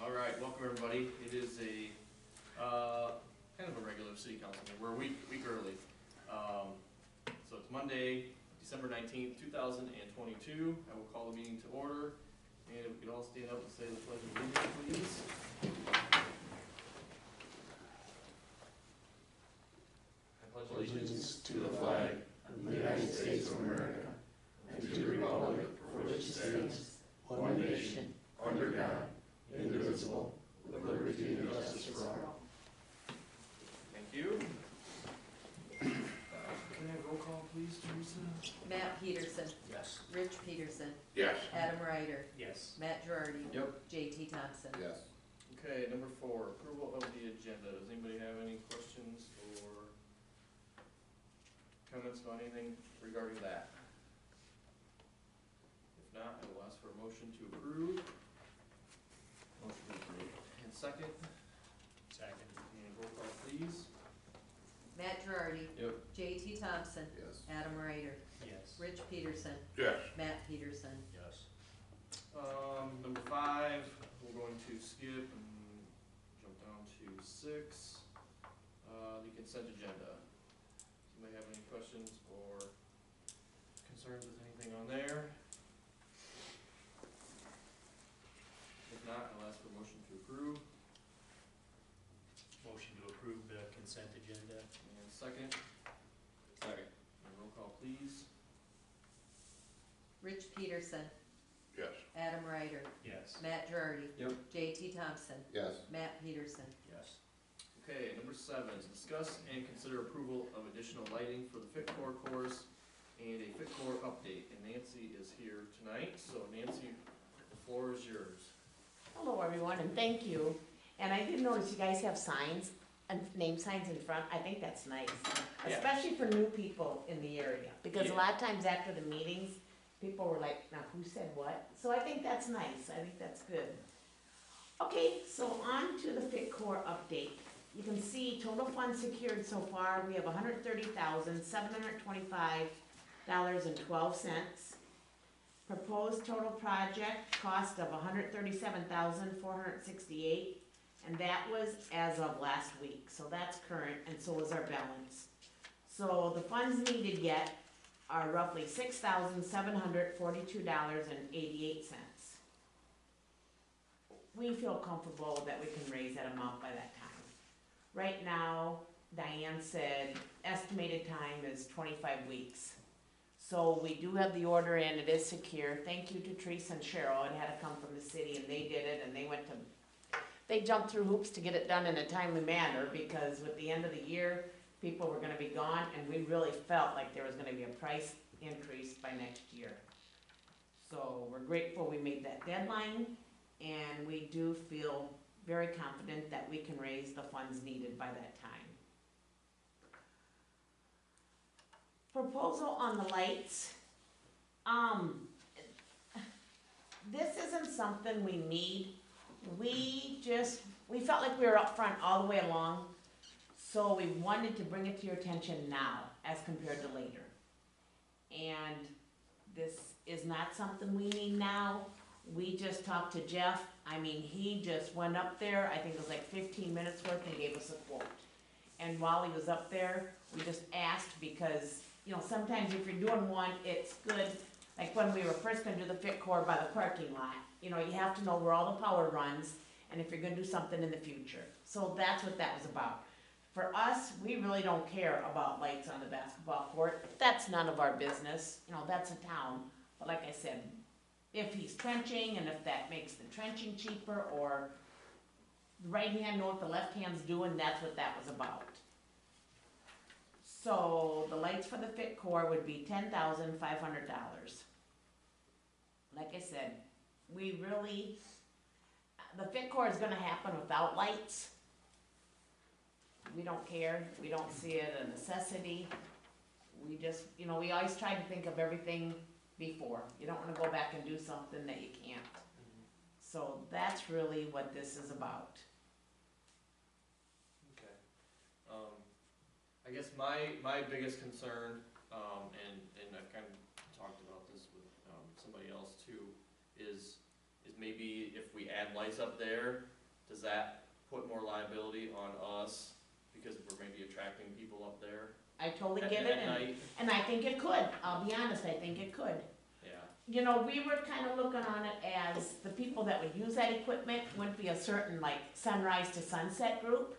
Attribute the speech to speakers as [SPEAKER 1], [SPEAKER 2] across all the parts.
[SPEAKER 1] All right, welcome everybody. It is a kind of a regular city council meeting. We're a week early. So it's Monday, December 19th, 2022. I will call the meeting to order. And if we could all stand up and say the pledge of allegiance, please. I pledge
[SPEAKER 2] Allegiance to the flag of the United States of America and to the republic for which it stands, one nation, under God, indivisible, with liberty and justice for all.
[SPEAKER 1] Thank you. Can I have roll call, please, Teresa?
[SPEAKER 3] Matt Peterson.
[SPEAKER 1] Yes.
[SPEAKER 3] Rich Peterson.
[SPEAKER 2] Yes.
[SPEAKER 3] Adam Ryder.
[SPEAKER 1] Yes.
[SPEAKER 3] Matt Girardi.
[SPEAKER 1] Yep.
[SPEAKER 3] JT Thompson.
[SPEAKER 2] Yes.
[SPEAKER 1] Okay, number 4, approval of the agenda. Does anybody have any questions or comments about anything regarding that? If not, I will ask for a motion to approve. Motion to approve. And second? Second. And roll call, please.
[SPEAKER 3] Matt Girardi.
[SPEAKER 1] Yep.
[SPEAKER 3] JT Thompson.
[SPEAKER 2] Yes.
[SPEAKER 3] Adam Ryder.
[SPEAKER 1] Yes.
[SPEAKER 3] Rich Peterson.
[SPEAKER 2] Yes.
[SPEAKER 3] Matt Peterson.
[SPEAKER 1] Yes. Number 5, we're going to skip and jump down to 6, the consent agenda. Anybody have any questions or concerns with anything on there? If not, I'll ask for a motion to approve.
[SPEAKER 4] Motion to approve the consent agenda.
[SPEAKER 1] And second? Second. And roll call, please.
[SPEAKER 3] Rich Peterson.
[SPEAKER 2] Yes.
[SPEAKER 3] Adam Ryder.
[SPEAKER 4] Yes.
[SPEAKER 3] Matt Girardi.
[SPEAKER 1] Yep.
[SPEAKER 3] JT Thompson.
[SPEAKER 2] Yes.
[SPEAKER 3] Matt Peterson.
[SPEAKER 4] Yes.
[SPEAKER 1] Okay, number 7, discuss and consider approval of additional lighting for the Fit Core course and a Fit Core update. And Nancy is here tonight, so Nancy, the floor is yours.
[SPEAKER 5] Hello everyone, and thank you. And I did notice you guys have signs, and name signs in front. I think that's nice,
[SPEAKER 1] Yeah.
[SPEAKER 5] especially for new people in the area. Because a lot of times after the meetings, people were like, now who said what? So I think that's nice, I think that's good. Okay, so on to the Fit Core update. You can see total funds secured so far, we have $130,725.12. Proposed total project cost of $137,468, and that was as of last week, so that's current, and so is our balance. So the funds needed yet are roughly $6,742.88. We feel comfortable that we can raise that amount by that time. Right now, Diane said estimated time is 25 weeks. So we do have the order in, it is secure. Thank you to Teresa and Cheryl, it had to come from the city and they did it, and they jumped through hoops to get it done in a timely manner, because with the end of the year, people were gonna be gone, and we really felt like there was gonna be a price increase by next year. So we're grateful we made that deadline, and we do feel very confident that we can raise the funds needed by that time. Proposal on the lights. This isn't something we need. We felt like we were up front all the way along, so we wanted to bring it to your attention now as compared to later. And this is not something we need now. We just talked to Jeff. I mean, he just went up there, I think it was like 15 minutes worth, and gave us a quote. And while he was up there, we just asked, because sometimes if you're doing one, it's good. Like when we were first gonna do the Fit Core by the parking lot, you have to know where all the power runs, and if you're gonna do something in the future. So that's what that was about. For us, we really don't care about lights on the basketball court. That's none of our business, that's a town. But like I said, if he's trenching, and if that makes the trenching cheaper, or the right hand know what the left hand's doing, that's what that was about. So the lights for the Fit Core would be $10,500. Like I said, the Fit Core is gonna happen without lights. We don't care, we don't see it a necessity. We just, we always try to think of everything before. You don't wanna go back and do something that you can't. So that's really what this is about.
[SPEAKER 1] Okay. I guess my biggest concern, and I've kind of talked about this with somebody else too, is maybe if we add lights up there, does that put more liability on us? Because we're maybe attracting people up there
[SPEAKER 5] I totally
[SPEAKER 1] at,
[SPEAKER 5] get it,
[SPEAKER 1] at night?
[SPEAKER 5] and I think it could, I'll be honest, I think it could.
[SPEAKER 1] Yeah,
[SPEAKER 5] You know, we were kind of looking on it as the people that would use that equipment wouldn't be a certain, like, sunrise to sunset group.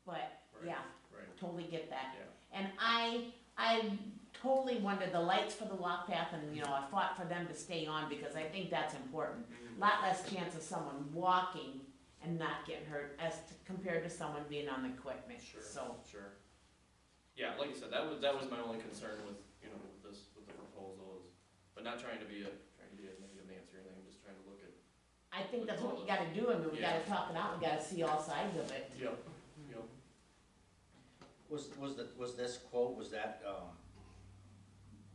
[SPEAKER 5] But,
[SPEAKER 1] right,
[SPEAKER 5] yeah,
[SPEAKER 1] right,
[SPEAKER 5] totally get that.
[SPEAKER 1] yeah,
[SPEAKER 5] And I totally wanted the lights for the walk path, and, you know, I fought for them to stay on, because I think that's important. Lot less chance of someone walking and not getting hurt as compared to someone being on the equipment,
[SPEAKER 1] Sure.
[SPEAKER 5] so.
[SPEAKER 1] sure. Yeah, like I said, that was my only concern with, you know, with the proposal is, but not trying to be a negative Nancy or anything, just trying to look at.
[SPEAKER 5] I think that's what you gotta do, I mean, we gotta talk it out, we gotta see all sides of it.
[SPEAKER 1] Yep, yep.
[SPEAKER 2] Was this quote, was that,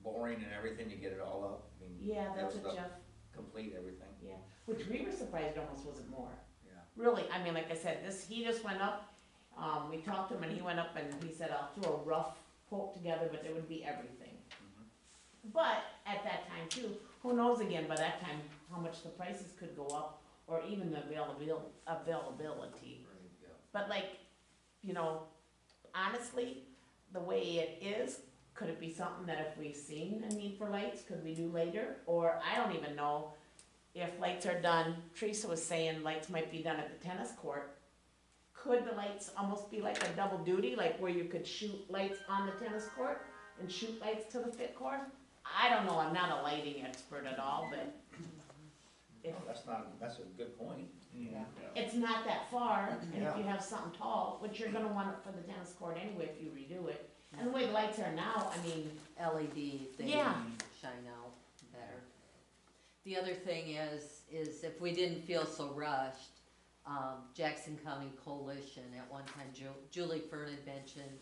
[SPEAKER 2] boring and everything to get it all up? I mean,
[SPEAKER 5] Yeah,
[SPEAKER 2] that
[SPEAKER 5] that's
[SPEAKER 2] was
[SPEAKER 5] what
[SPEAKER 2] the
[SPEAKER 5] Jeff,
[SPEAKER 2] complete everything,
[SPEAKER 5] yeah, which we were surprised almost wasn't more.
[SPEAKER 2] yeah.
[SPEAKER 5] Really, I mean, like I said, he just went up, we talked to him and he went up and he said, I'll throw a rough quote together, but it would be everything.
[SPEAKER 2] Mhm.
[SPEAKER 5] But at that time too, who knows again by that time how much the prices could go up or even the availability.
[SPEAKER 1] Right.
[SPEAKER 2] Yeah.
[SPEAKER 5] But like, you know, honestly, the way it is, could it be something that if we've seen a need for lights, could we do later? Or I don't even know if lights are done, Teresa was saying lights might be done at the tennis court. Could the lights almost be like a double duty, like where you could shoot lights on the tennis court and shoot lights to the fit core? I don't know, I'm not a lighting expert at all, but if,
[SPEAKER 2] No, that's a good point.
[SPEAKER 3] Yeah.
[SPEAKER 1] Yeah.
[SPEAKER 5] it's not that far, and if
[SPEAKER 2] Yeah.
[SPEAKER 5] you have something tall, which you're gonna want it for the tennis court anyway if you redo it. And the way the lights are now, I mean,
[SPEAKER 3] LED, they
[SPEAKER 5] Yeah.
[SPEAKER 3] shine out better. The other thing is if we didn't feel so rushed, Jackson County Coalition, at one time Julie Fern had mentioned,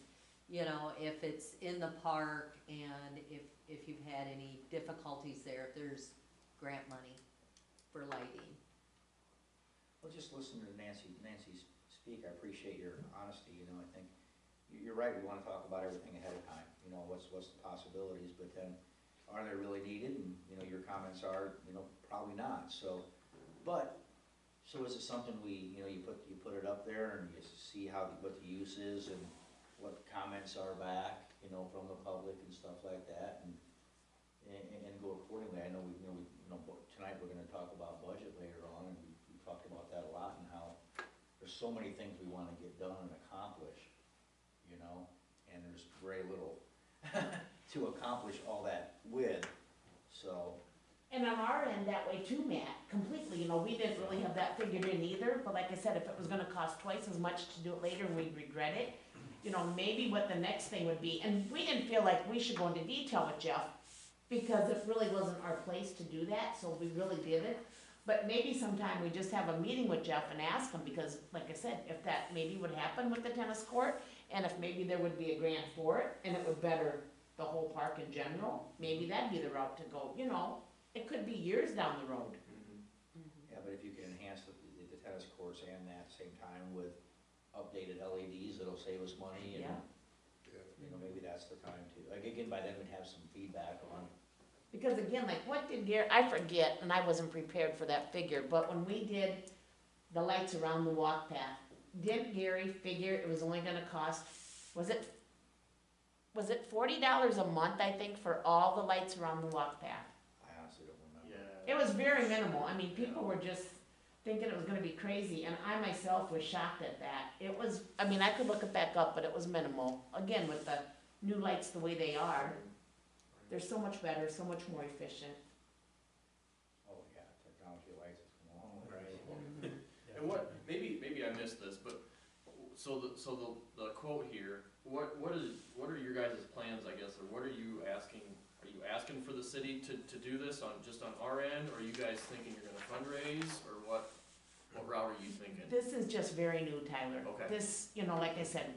[SPEAKER 3] you know, if it's in the park and if you've had any difficulties there, if there's grant money for lighting.
[SPEAKER 2] Well, just listen to Nancy speak, I appreciate your honesty, you know, I think, you're right, we wanna talk about everything ahead of time, you know, what's the possibilities, but then, are they really needed, and, you know, your comments are, you know, probably not, so, so is it something you know, you put it up there, and you see what the use is, and what comments are back, you know, from the public and stuff like that, and go accordingly. I know tonight we're gonna talk about budget later on, and we talked about that a lot, and how there's so many things we wanna get done and accomplish, you know, and there's very little to accomplish all that with, so.
[SPEAKER 5] and on our end that way too, Matt, completely, you know, we didn't really have that figured in either, but like I said, if it was gonna cost twice as much to do it later and we'd regret it, you know, maybe what the next thing would be, and we didn't feel like we should go into detail with Jeff, because it really wasn't our place to do that, so we really didn't. But maybe sometime we just have a meeting with Jeff and ask him, because like I said, if that maybe would happen with the tennis court, and if maybe there would be a grant for it, and it would better the whole park in general, maybe that'd be the route to go, you know, it could be years down the road.
[SPEAKER 1] Mhm.
[SPEAKER 2] Yeah, but if you can enhance the tennis courts and that at the same time with updated LEDs, it'll save us money, and,
[SPEAKER 5] Yeah.
[SPEAKER 2] you know, maybe that's the time to, like, again, by then we'd have some feedback on.
[SPEAKER 5] Because again, like what did Gary, I forget, and I wasn't prepared for that figure, but when we did the lights around the walk path, didn't Gary figure it was only gonna cost, was it $40 a month, I think, for all the lights around the walk path?
[SPEAKER 2] I honestly don't remember.
[SPEAKER 1] Yeah.
[SPEAKER 5] It was very minimal, I mean, people were just thinking it was gonna be crazy, and I myself was shocked at that. It was, I mean, I could look it back up, but it was minimal, again, with the new lights the way they are, they're so much better, so much more efficient.
[SPEAKER 2] Oh, yeah, technology lights has come a long way.
[SPEAKER 1] Right. And what, maybe I missed this, but, so the quote here, what are your guys' plans, I guess, or what are you asking? Are you asking for the city to do this just on our end, or are you guys thinking you're gonna fundraise, or what route are you thinking?
[SPEAKER 5] This is just very new, Tyler.
[SPEAKER 1] Okay.
[SPEAKER 5] This, you know, like I said,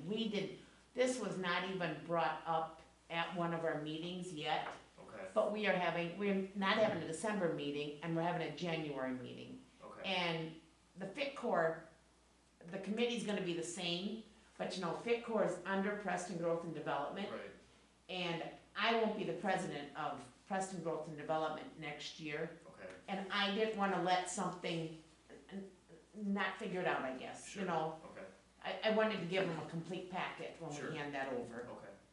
[SPEAKER 5] this was not even brought up at one of our meetings yet,
[SPEAKER 1] Okay,
[SPEAKER 5] but we're not having a December meeting, and we're having a January meeting.
[SPEAKER 1] okay,
[SPEAKER 5] And the FitCor, the committee's gonna be the same, but you know, FitCor is under Preston Growth and Development,
[SPEAKER 1] right,
[SPEAKER 5] and I won't be the president of Preston Growth and Development next year
[SPEAKER 1] okay,
[SPEAKER 5] and I didn't wanna let something not figured out, I guess, you
[SPEAKER 1] Sure.
[SPEAKER 5] know?
[SPEAKER 1] Okay,
[SPEAKER 5] I wanted to give them a complete packet when
[SPEAKER 1] Sure.
[SPEAKER 5] we hand that over.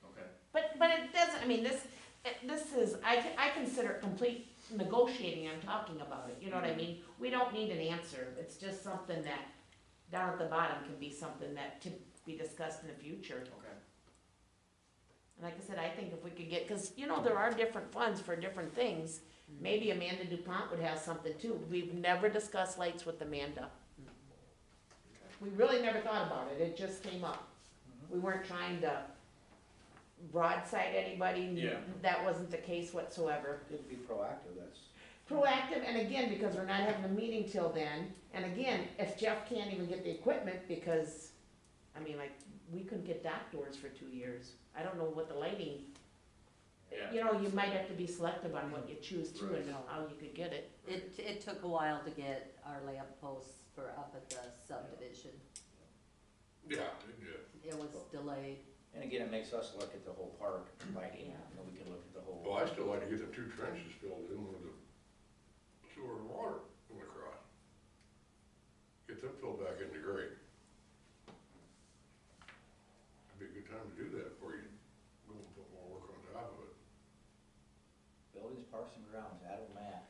[SPEAKER 1] okay.
[SPEAKER 5] But it doesn't, I mean, this is, I consider it complete negotiating and talking about it, you know what I mean? We don't need an answer, it's just something that, down at the bottom can be something that to be discussed in the future.
[SPEAKER 1] Okay.
[SPEAKER 5] And like I said, I think if we could get, cause you know, there are different funds for different things, maybe Amanda DuPont would have something too. We've never discussed lights with Amanda. We really never thought about it, it just came up. We weren't trying to broadside anybody,
[SPEAKER 1] Yeah.
[SPEAKER 5] that wasn't the case whatsoever.
[SPEAKER 2] Just be proactive, that's.
[SPEAKER 5] Proactive, and again, because we're not having a meeting till then, and again, if Jeff can't even get the equipment, because, I mean, like, we couldn't get dock doors for 2 years. I don't know what the lighting,
[SPEAKER 1] Yeah.
[SPEAKER 5] you know, you might have to be selective on what you choose to and
[SPEAKER 3] Right.
[SPEAKER 5] how you could get it.
[SPEAKER 3] It took a while to get our lamp posts for up at the subdivision.
[SPEAKER 6] Yeah, it did.
[SPEAKER 3] It was delayed.
[SPEAKER 2] And again, it makes us look at the whole park lighting,
[SPEAKER 5] Yeah.
[SPEAKER 2] you know, we can look at the whole.
[SPEAKER 6] Well, I still like to get the 2 trenches filled in with the sewer and water going across. Get them filled back in the grade. It'd be a good time to do that before you go and put more work on top of it.
[SPEAKER 2] Buildings, parks and grounds, Adam Matt.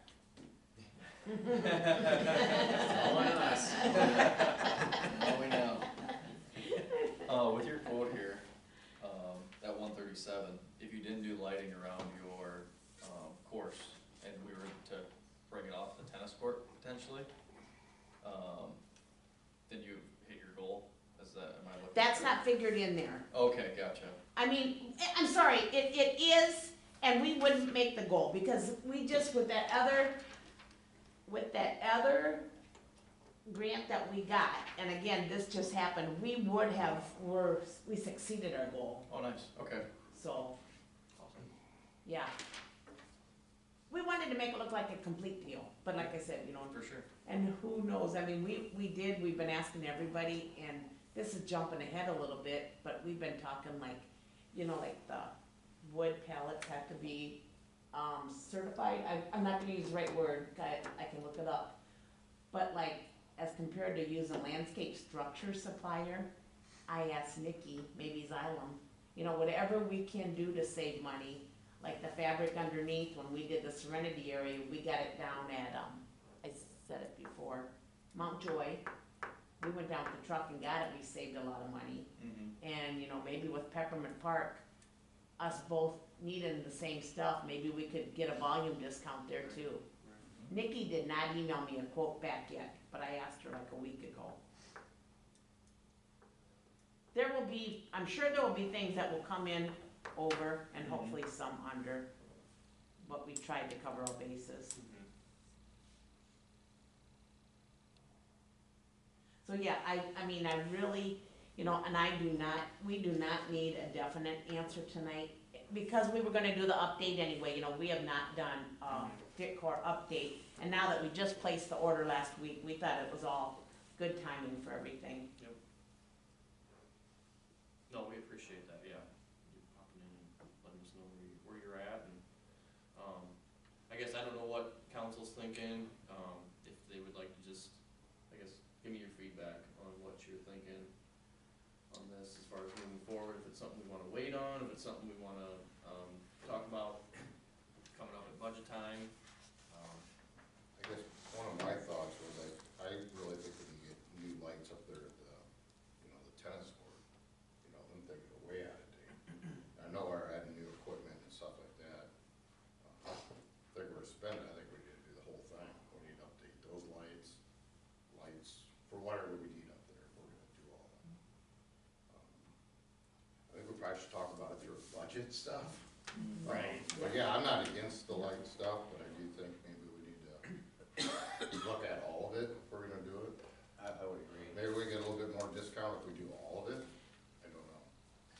[SPEAKER 1] All on us. Oh, we know. With your quote here, that 137, if you didn't do lighting around your, course, and we were to bring it off the tennis court potentially, then you hit your goal, is that, am I looking?
[SPEAKER 5] That's
[SPEAKER 1] at it?
[SPEAKER 5] not figured in there.
[SPEAKER 1] Okay, gotcha.
[SPEAKER 5] I mean, I'm sorry, it is, and we wouldn't make the goal, because we just, with that other grant that we got, and again, this just happened, we would have, we succeeded our goal,
[SPEAKER 1] Oh, nice, okay,
[SPEAKER 5] so,
[SPEAKER 1] awesome.
[SPEAKER 5] yeah. We wanted to make it look like a complete deal, but like I said, you know,
[SPEAKER 1] For sure.
[SPEAKER 5] and who knows, I mean, we've been asking everybody, and this is jumping ahead a little bit, but we've been talking like, you know, like the wood pallets have to be, certified, I'm not gonna use the right word, I can look it up. But like, as compared to using landscape structure supplier, I asked Nikki, maybe Xylem, you know, whatever we can do to save money, like the fabric underneath, when we did the Serenity area, we got it down at, I said it before, Mount Joy. We went down with the truck and got it, we saved a lot of money.
[SPEAKER 1] Mm-hmm.
[SPEAKER 5] And, you know, maybe with Peppermint Park, us both needing the same stuff, maybe we could get a volume discount there too. Nikki did not email me a quote back yet, but I asked her like a week ago. There will be, I'm sure there will be things that will come in over and hopefully some under, but we tried to cover all bases.
[SPEAKER 1] Mm-hmm.
[SPEAKER 5] So yeah, I mean, I really, you know, and we do not need a definite answer tonight, because we were gonna do the update anyway, you know, we have not done, FitCor update, and now that we just placed the order last week, we thought it was all good timing for everything.
[SPEAKER 1] No, we appreciate that, yeah. You popping in and letting us know where you're at, and, I guess I don't know what council's thinking, if they would like to just, I guess, give me your feedback on what you're thinking on this as far as moving forward, if it's something we wanna wait on, if it's something we wanna, talk about coming up at budget time.
[SPEAKER 6] I guess one of my thoughts was I really think we can get new lights up there at the, you know, the tennis court. You know, them things are way out of date. I know we're adding new equipment and stuff like that. I think we're spending, I think we need to do the whole thing. We need to update those lights for whatever we need up there, if we're gonna do all that. I think we probably should talk about it through budget stuff.
[SPEAKER 1] Right.
[SPEAKER 6] But yeah, I'm not against the light stuff, but I do think maybe we need to look at all of it if we're gonna do it.
[SPEAKER 2] I would agree.
[SPEAKER 6] Maybe we get a little bit more discount if we do all of it, I don't know.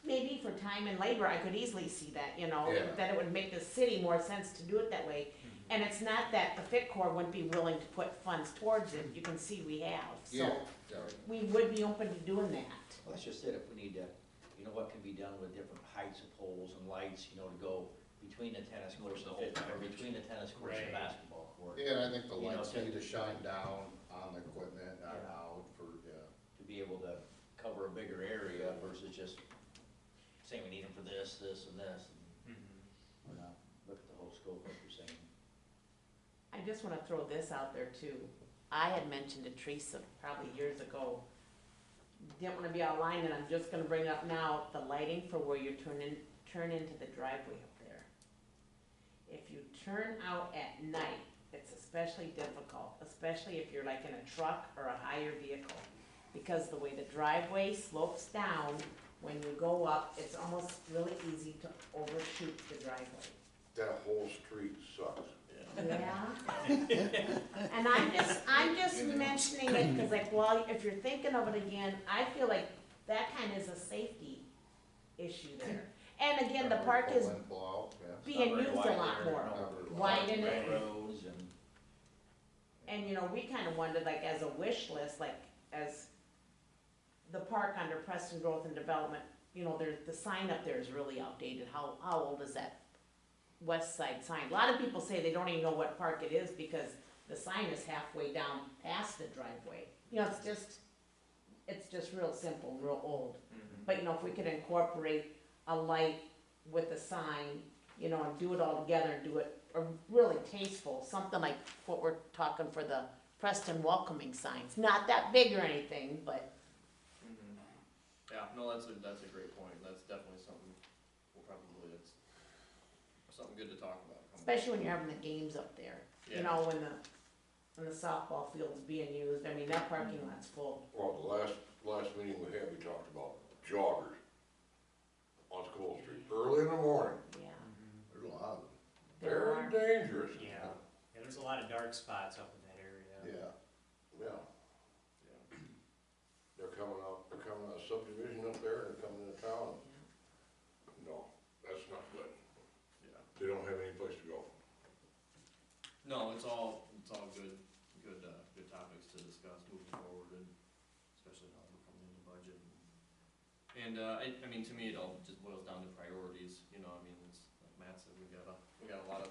[SPEAKER 5] Maybe for time and labor, I could easily see that, you know,
[SPEAKER 6] Yeah.
[SPEAKER 5] that it would make the city more sense to do it that way. And it's not that the FitCor wouldn't be willing to put funds towards it, you can see we have,
[SPEAKER 6] Yeah,
[SPEAKER 5] so
[SPEAKER 6] yeah,
[SPEAKER 5] we would be open to doing that.
[SPEAKER 2] Well, that's just it, if we need to, you know, what can be done with different heights of poles and lights, you know, to go between the tennis courts
[SPEAKER 1] The
[SPEAKER 2] and
[SPEAKER 1] whole
[SPEAKER 2] or between the tennis courts and
[SPEAKER 4] Right.
[SPEAKER 2] basketball court.
[SPEAKER 6] Yeah, and I think the
[SPEAKER 2] You know,
[SPEAKER 6] lights
[SPEAKER 2] to-
[SPEAKER 6] need to shine down on the equipment, not
[SPEAKER 2] Yeah.
[SPEAKER 6] out for, yeah.
[SPEAKER 2] To be able to cover a bigger area versus just saying we need them for this, this, and this, and we're not, look at the whole scope of what you're saying.
[SPEAKER 5] I just wanna throw this out there too. I had mentioned to Teresa probably years ago, didn't wanna be out of line, and I'm just gonna bring up now, the lighting for where you turn into the driveway up there. If you turn out at night, it's especially difficult, especially if you're like in a truck or a higher vehicle. Because the way the driveway slopes down, when you go up, it's almost really easy to overshoot the driveway.
[SPEAKER 7] That whole street sucks.
[SPEAKER 5] Yeah. And I'm just mentioning it, cause like, well, if you're thinking of it again, I feel like that kinda is a safety issue there. And again, the park is
[SPEAKER 6] Pull in, pull out, yeah.
[SPEAKER 5] being
[SPEAKER 2] Not very
[SPEAKER 5] used a
[SPEAKER 2] wide
[SPEAKER 5] lot
[SPEAKER 2] there,
[SPEAKER 5] more.
[SPEAKER 2] no,
[SPEAKER 5] Widen
[SPEAKER 2] right
[SPEAKER 5] it.
[SPEAKER 2] roads and.
[SPEAKER 5] And you know, we kinda wanted like as a wish list, like as the park under Preston Growth and Development, you know, there's, the sign up there is really outdated. How old is that west side sign? A lot of people say they don't even know what park it is because the sign is halfway down past the driveway. You know, it's just real simple, and real old. But you know, if we could incorporate a light with a sign, you know, and do it all together and do it really tasteful, something like what we're talking for the Preston welcoming signs. Not that big or anything, but
[SPEAKER 1] Yeah, no, that's a great point, that's definitely something, we'll probably, it's something good to talk about.
[SPEAKER 5] especially when you're having the games up there.
[SPEAKER 1] Yeah.
[SPEAKER 5] You know, when the softball field's being used, I mean, that parking lot's full.
[SPEAKER 7] Well, the last meeting we had, we talked about joggers on School Street, early in the morning.
[SPEAKER 5] Yeah.
[SPEAKER 6] There's a lot of them.
[SPEAKER 5] There
[SPEAKER 7] Very
[SPEAKER 5] are.
[SPEAKER 7] dangerous.
[SPEAKER 4] Yeah, yeah, there's a lot of dark spots up in that area.
[SPEAKER 6] Yeah.
[SPEAKER 7] Yeah,
[SPEAKER 1] Yeah.
[SPEAKER 7] they're coming out of subdivision up there, and they're coming into town. No, that's not good.
[SPEAKER 1] Yeah.
[SPEAKER 7] They don't have any place to go.
[SPEAKER 1] No, it's all good topics to discuss moving forward, and especially now we're coming into budget. And, I mean, to me, it all just boils down to priorities, you know, I mean, it's, like Matt said, we got a lot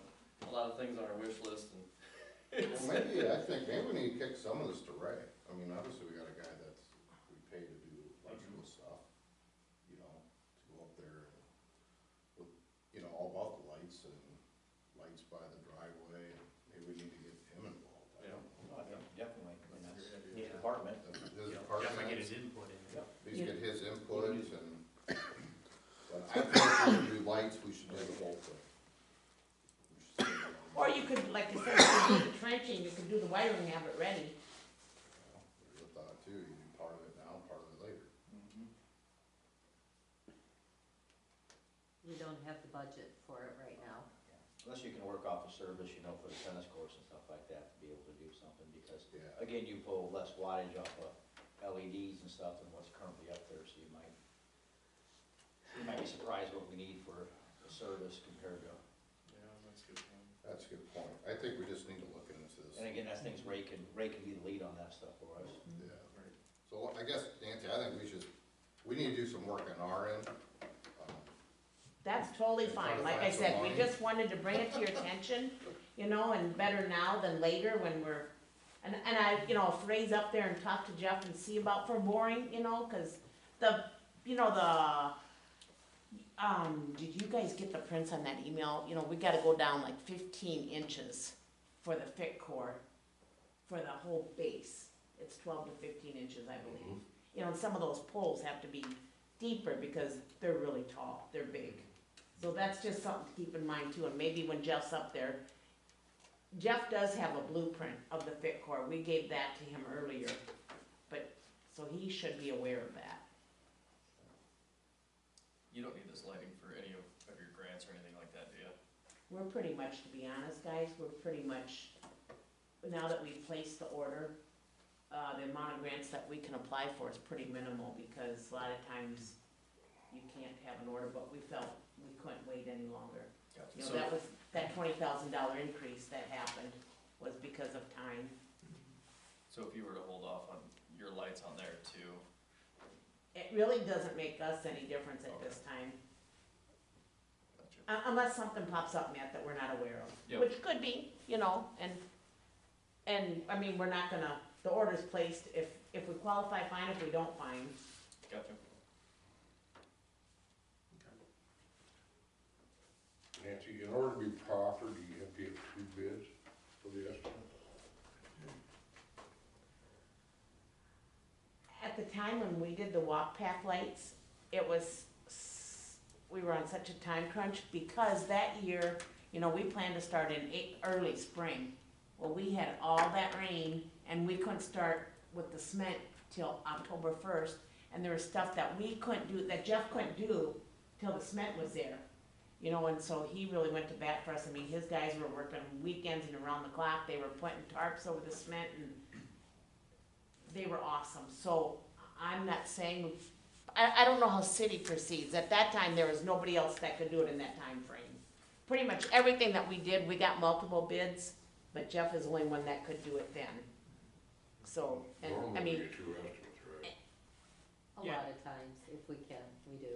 [SPEAKER 1] of things on our wish list, and
[SPEAKER 6] Well, maybe, I think, maybe we need to kick some of this to Ray. I mean, obviously, we got a guy that's, we pay to do electrical stuff, you know, to go up there and, with, you know, all about the lights and lights by the driveway, and maybe we need to get him involved. I don't know.
[SPEAKER 2] Oh, definitely, I mean, that's
[SPEAKER 1] That's a great
[SPEAKER 2] his
[SPEAKER 4] idea.
[SPEAKER 2] department.
[SPEAKER 6] That's his
[SPEAKER 4] Yeah,
[SPEAKER 6] department.
[SPEAKER 4] definitely get his input in there.
[SPEAKER 2] Yep.
[SPEAKER 6] Please get his input, and, but I think if we do lights, we should do the whole thing. We should say,
[SPEAKER 5] Or you could, like you said, you could do the trenching, you could do the wiring, have it ready.
[SPEAKER 6] well, there's a thought too, you do part of it now, part of it later.
[SPEAKER 3] We don't have the budget for it right now.
[SPEAKER 2] Unless you can work off a service, you know, for the tennis courts and stuff like that, to be able to do something, because,
[SPEAKER 6] Yeah.
[SPEAKER 2] again, you pull less wattage off of LEDs and stuff than what's currently up there, so you might be surprised what we need for a service compared to,
[SPEAKER 1] yeah, that's a good point.
[SPEAKER 6] That's a good point. I think we just need to look into this.
[SPEAKER 2] and again, that's things Ray can be the lead on that stuff for us.
[SPEAKER 6] Yeah.
[SPEAKER 1] Right.
[SPEAKER 6] So I guess, Nancy, I think we need to do some work on our end.
[SPEAKER 5] That's totally
[SPEAKER 6] And try
[SPEAKER 5] fine,
[SPEAKER 6] to
[SPEAKER 5] like I
[SPEAKER 6] find some
[SPEAKER 5] said, we
[SPEAKER 6] money.
[SPEAKER 5] just wanted to bring it to your attention, you know, and better now than later when we're, and I, you know, if Ray's up there and talk to Jeff and see about for boring, you know, cause did you guys get the prints on that email? You know, we gotta go down like 15 inches for the fit core, for the whole base. It's 12 to 15 inches, I believe. You know, and some of those poles have to be deeper because they're really tall, they're big. So that's just something to keep in mind too, and maybe when Jeff's up there, Jeff does have a blueprint of the fit core, we gave that to him earlier, but, so he should be aware of that.
[SPEAKER 1] You don't need this lighting for any of your grants or anything like that, do you?
[SPEAKER 5] We're pretty much, to be honest, guys, we're pretty much, now that we've placed the order, the amount of grants that we can apply for is pretty minimal, because a lot of times you can't have an order, but we felt we couldn't wait any longer.
[SPEAKER 1] Gotcha.
[SPEAKER 5] You know, that $20,000 increase that happened was because of time.
[SPEAKER 1] So if you were to hold off on your lights on there too,
[SPEAKER 5] It really doesn't make us any difference at this time,
[SPEAKER 1] gotcha.
[SPEAKER 5] unless something pops up, Matt, that we're not aware of,
[SPEAKER 1] Yep.
[SPEAKER 5] which could be, you know, and And, I mean, we're not gonna, the order's placed, if we qualify, fine, if we don't, fine.
[SPEAKER 1] Gotcha.
[SPEAKER 7] Nancy, in order to be proper, do you have to get 2 bids for the estimate?
[SPEAKER 5] At the time when we did the walk path lights, it was, we were on such a time crunch because that year, you know, we planned to start in early spring. Well, we had all that rain and we couldn't start with the cement till October 1st. And there was stuff that we couldn't do, that Jeff couldn't do till the cement was there. You know, and so he really went to bat for us. I mean, his guys were working weekends and around the clock. They were putting tarps over the cement and they were awesome. So I'm not saying, I don't know how city proceeds. At that time, there was nobody else that could do it in that time frame. Pretty much everything that we did, we got multiple bids, but Jeff is the only one that could do it then. So, and, I
[SPEAKER 7] Normally
[SPEAKER 5] mean,
[SPEAKER 7] we get 2 estimates, right?
[SPEAKER 3] A
[SPEAKER 4] Yeah.
[SPEAKER 3] lot of times, if we can, we do.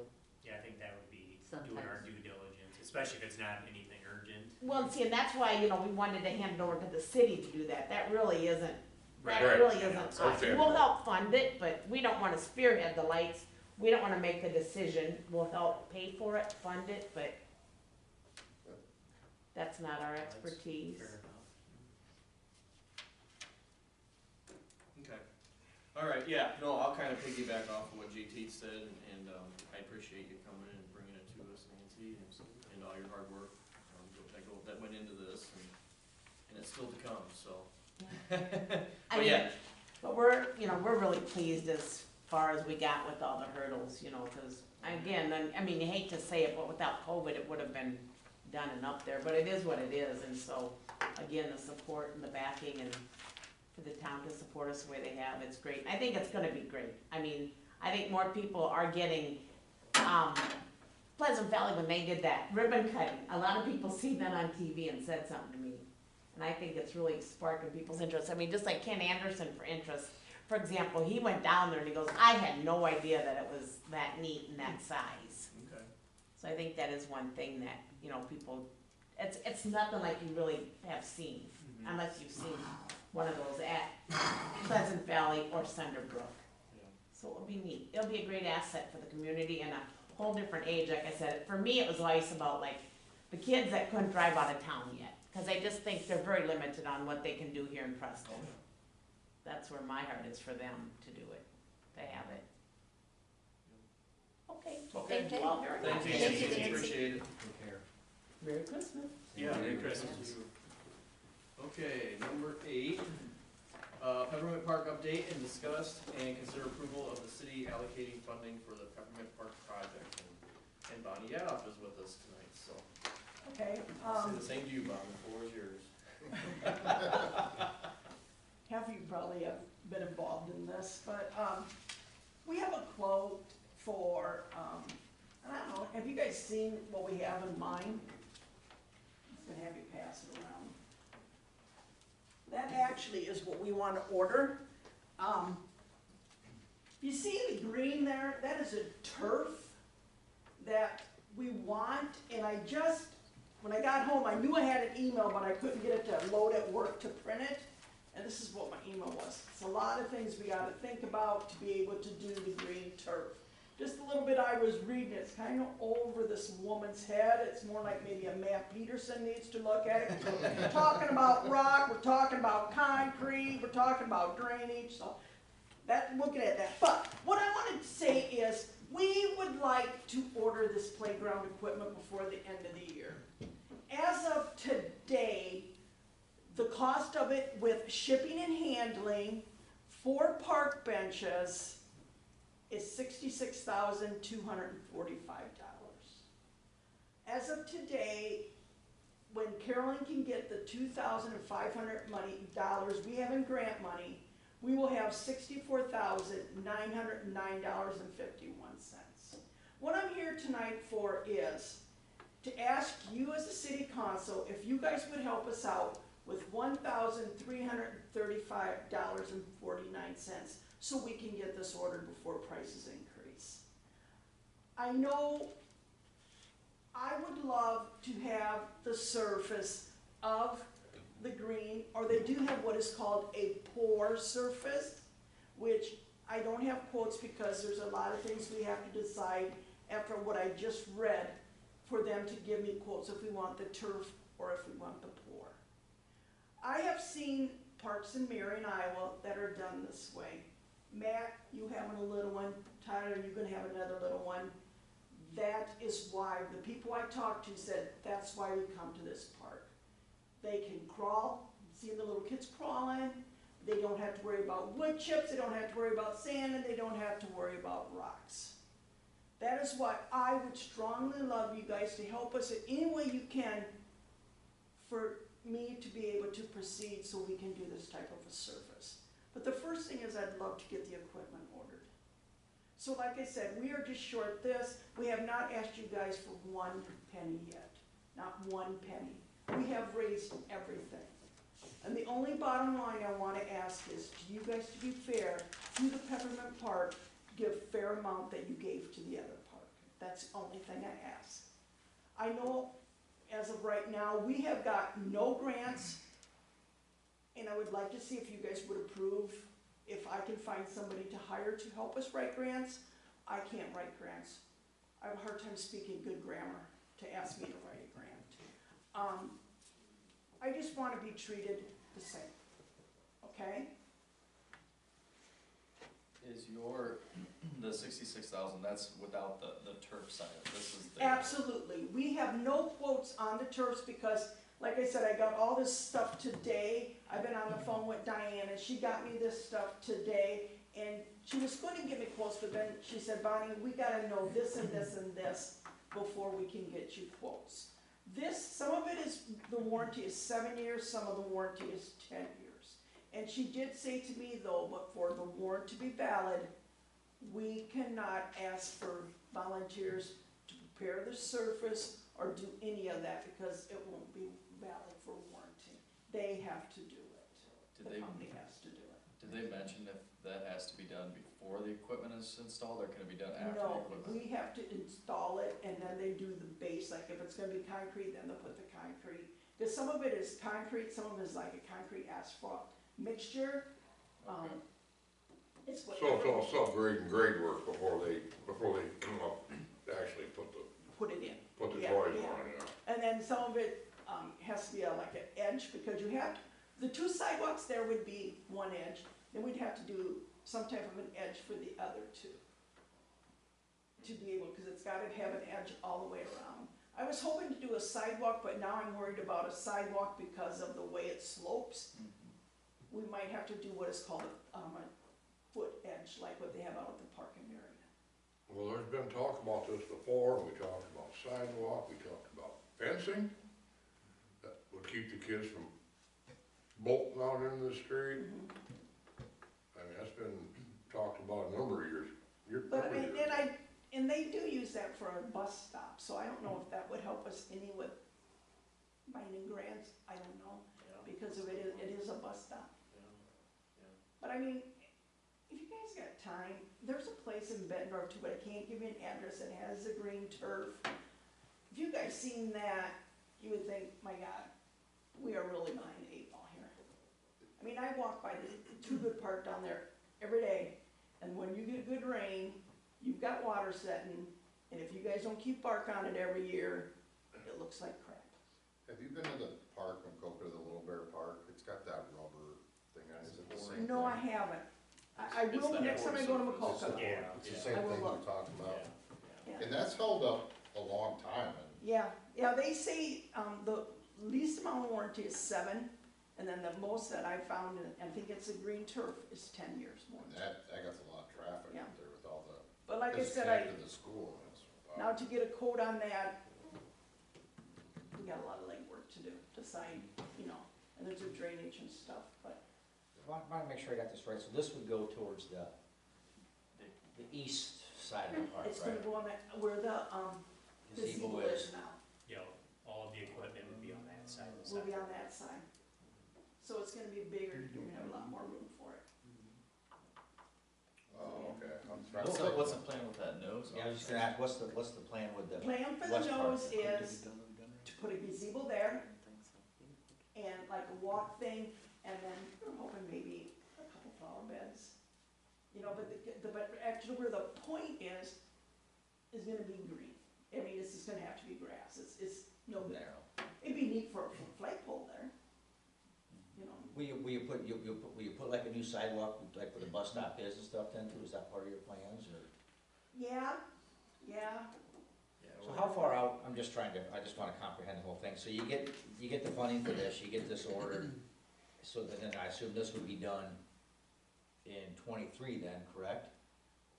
[SPEAKER 4] Yeah, I think that would be doing
[SPEAKER 3] Sometimes.
[SPEAKER 4] our due diligence, especially if it's not anything urgent.
[SPEAKER 5] well, see, and that's why, you know, we wanted to hand it over to the city to do that. That really isn't, that
[SPEAKER 7] Right.
[SPEAKER 5] really
[SPEAKER 4] Yeah,
[SPEAKER 5] isn't
[SPEAKER 4] it's
[SPEAKER 5] us.
[SPEAKER 7] okay.
[SPEAKER 5] We'll help fund it, but we don't wanna spearhead the lights. We don't wanna make the decision. We'll help pay for it, fund it, but that's not our
[SPEAKER 4] That's
[SPEAKER 5] expertise.
[SPEAKER 4] Fair enough.
[SPEAKER 1] Okay. All right, yeah, no, I'll kind of piggyback off of what JT said, and I appreciate you coming in and bringing it to us, Nancy, and all your hard work that went into this, and it's still to come, so.
[SPEAKER 5] I
[SPEAKER 1] But
[SPEAKER 5] mean,
[SPEAKER 1] yeah,
[SPEAKER 5] but we're, you know, we're really pleased as far as we got with all the hurdles, you know, cause again, I mean, you hate to say it, but without COVID, it would have been done and up there, but it is what it is, and so, again, the support and the backing and for the town to support us the way they have, it's great. I think it's gonna be great. I mean, I think more people are getting, Pleasant Valley, when they did that ribbon cutting, a lot of people seen that on TV and said something to me. And I think it's really sparking people's interest. I mean, just like Ken Anderson for interest, for example, he went down there and he goes, I had no idea that it was that neat and that size.
[SPEAKER 1] okay,
[SPEAKER 5] So I think that is one thing that, you know, people, it's nothing like you really have seen,
[SPEAKER 1] Mhm.
[SPEAKER 5] unless you've seen one of those at Pleasant Valley or Sunderbrook.
[SPEAKER 1] yeah,
[SPEAKER 5] So it'll be neat. It'll be a great asset for the community and a whole different age. Like I said, for me, it was always about like the kids that couldn't drive out of town yet. Cause I just think they're very limited on what they can do here in Preston. That's where my heart is for them to do it, to have it. Okay, well,
[SPEAKER 1] Okay.
[SPEAKER 5] thank you all very much.
[SPEAKER 1] thank you,
[SPEAKER 3] Thank you,
[SPEAKER 1] Nancy,
[SPEAKER 3] Nancy.
[SPEAKER 1] appreciate it.
[SPEAKER 5] Merry Christmas.
[SPEAKER 1] Yeah, Merry Christmas. Okay, number 8, Peppermint Park update and discuss and consider approval of the city allocating funding for the Peppermint Park project. And Bonnie Yadoff is with us tonight, so,
[SPEAKER 8] Okay,
[SPEAKER 1] I'll say the same to you, Bonnie, the floor is yours.
[SPEAKER 8] half of you probably have been involved in this, but, we have a quote for, I don't know, have you guys seen what we have in mind? I'm gonna have you pass it around. That actually is what we wanna order. You see the green there, that is a turf that we want, and I just, when I got home, I knew I had an email, but I couldn't get it to load at work to print it. And this is what my email was. It's a lot of things we gotta think about to be able to do the green turf. Just a little bit I was reading, it's kind of over this woman's head. It's more like maybe a Matt Peterson needs to look at it. We're talking about rock, we're talking about concrete, we're talking about drainage, so looking at that. But what I wanted to say is, we would like to order this playground equipment before the end of the year. As of today, the cost of it with shipping and handling, 4 park benches, is $66,245. As of today, when Carolyn can get the $2,500 we have in grant money, we will have $64,909.51. What I'm here tonight for is to ask you as a city council if you guys would help us out with $1,335.49 so we can get this ordered before prices increase. I know I would love to have the surface of the green, or they do have what is called a pour surface, which I don't have quotes because there's a lot of things we have to decide after what I just read for them to give me quotes if we want the turf or if we want the pour. I have seen parks in Marion, Iowa that are done this way. Matt, you having a little one, Tyler, you're gonna have another little one. That is why, the people I talked to said, that's why we come to this park. They can crawl, see the little kids crawling, they don't have to worry about wood chips, they don't have to worry about sand, and they don't have to worry about rocks. That is why I would strongly love you guys to help us in any way you can for me to be able to proceed so we can do this type of a surface. But the first thing is I'd love to get the equipment ordered. So like I said, we are just short this. We have not asked you guys for 1 penny yet. Not 1 penny. We have raised everything. And the only bottom line I want to ask is to you guys, to be fair, to the Peppermint Park, give fair amount that you gave to the other park. That's the only thing I ask. I know as of right now, we have got no grants, and I would like to see if you guys would approve if I can find somebody to hire to help us write grants. I can't write grants. I have a hard time speaking good grammar to ask me to write a grant. I just want to be treated the same, okay?
[SPEAKER 1] Is your, the 66,000, that's without the turf side, this is the.
[SPEAKER 8] Absolutely. We have no quotes on the turfs because, like I said, I got all this stuff today. I've been on the phone with Diane and she got me this stuff today. And she was going to give me quotes, but then she said, Bonnie, we gotta know this and this and this before we can get you quotes. This, some of it is, the warranty is 7 years, some of the warranty is 10 years. And she did say to me though, but for the warrant to be valid, we cannot ask for volunteers to prepare the surface or do any of that because it won't be valid for warranty. They have to do it. The company has to do it.
[SPEAKER 1] Did they mention if that has to be done before the equipment is installed, or can it be done after the
[SPEAKER 8] No,
[SPEAKER 1] equipment?
[SPEAKER 8] we have to install it and then they do the base, like if it's gonna be concrete, then they'll put the concrete. Because some of it is concrete, some of it is like a concrete asphalt mixture.
[SPEAKER 1] Okay.
[SPEAKER 8] It's
[SPEAKER 7] So
[SPEAKER 8] whatever.
[SPEAKER 7] it's all sub-grade and grade work before they come up, to actually put the
[SPEAKER 8] Put it in.
[SPEAKER 7] toys
[SPEAKER 8] Yeah,
[SPEAKER 7] on,
[SPEAKER 8] yeah.
[SPEAKER 7] yeah.
[SPEAKER 8] And then some of it, has to be like an edge, because you have, the 2 sidewalks there would be 1 edge, then we'd have to do some type of an edge for the other 2. To be able, because it's gotta have an edge all the way around. I was hoping to do a sidewalk, but now I'm worried about a sidewalk because of the way it slopes. We might have to do what is called a foot edge, like what they have out at the park in Marion.
[SPEAKER 7] Well, there's been talk about this before, we talked about sidewalk, we talked about fencing. That would keep the kids from bolting out into the street. I mean, that's been talked about a number of years.
[SPEAKER 8] But and they do use that for a bus stop, so I don't know if that would help us any with finding grants, I don't know,
[SPEAKER 1] Yeah,
[SPEAKER 8] because of it is a bus stop.
[SPEAKER 1] yeah.
[SPEAKER 8] But I mean, if you guys got time, there's a place in Bettendorf too, but I can't give you an address that has the green turf. If you guys seen that, you would think, my God, we are really behind the 8 ball here. I mean, I walk by the Too Good Park down there every day, and when you get good rain, you've got water setting, and if you guys don't keep bark on it every year, it looks like crap.
[SPEAKER 6] Have you been to the park in Coker, the Little Bear Park? It's got that rubber thing on it. Is it the same thing?
[SPEAKER 8] No, I haven't. I
[SPEAKER 1] It's
[SPEAKER 8] will
[SPEAKER 1] that
[SPEAKER 8] next time I go to
[SPEAKER 1] board
[SPEAKER 8] Macocota.
[SPEAKER 4] Yeah.
[SPEAKER 6] It's the same
[SPEAKER 8] I will
[SPEAKER 6] thing we
[SPEAKER 8] look.
[SPEAKER 6] talked about.
[SPEAKER 8] Yeah.
[SPEAKER 6] And that's held up a long time, and
[SPEAKER 8] Yeah, they say, the least amount of warranty is 7, and then the most that I found, and I think it's a green turf, is 10 years warranty.
[SPEAKER 6] that gets a lot of traffic
[SPEAKER 8] Yeah.
[SPEAKER 6] out there with all the,
[SPEAKER 8] But like I
[SPEAKER 6] it's
[SPEAKER 8] said,
[SPEAKER 6] connected to the school. and it's,
[SPEAKER 8] now to get a quote on that, we got a lot of legwork to do, to sign, and there's a drainage and stuff, but,
[SPEAKER 2] I want to make sure I got this right, so this would go towards the east side of the park,
[SPEAKER 8] it's gonna
[SPEAKER 2] right?
[SPEAKER 8] go on that, where the, gazebo is now,
[SPEAKER 4] You know, all of the equipment would be on that side of the
[SPEAKER 8] will
[SPEAKER 4] side.
[SPEAKER 8] be on that side. So it's gonna be bigger, you're gonna have a lot more room for it.
[SPEAKER 6] oh, okay. I'm trying to
[SPEAKER 1] What's the
[SPEAKER 6] think.
[SPEAKER 1] plan with that nose?
[SPEAKER 2] Yeah, I was just gonna ask, what's the plan with the,
[SPEAKER 8] Plan for the
[SPEAKER 2] West Park.
[SPEAKER 8] nose is to put a gazebo there, and like a walk thing, and then we're hoping maybe a couple flower beds. You know, but actually where the point is gonna be green. I mean, this is gonna have to be grass, it's no good. It'd be neat for a flagpole there, you know.
[SPEAKER 2] Will you put like a new sidewalk, like where the bus stop is and stuff then too? Is that part of your plans or?
[SPEAKER 8] Yeah.
[SPEAKER 2] So how far out, I just wanna comprehend the whole thing. So you get the funding for this, you get this ordered. So then I assume this would be done in 23 then, correct?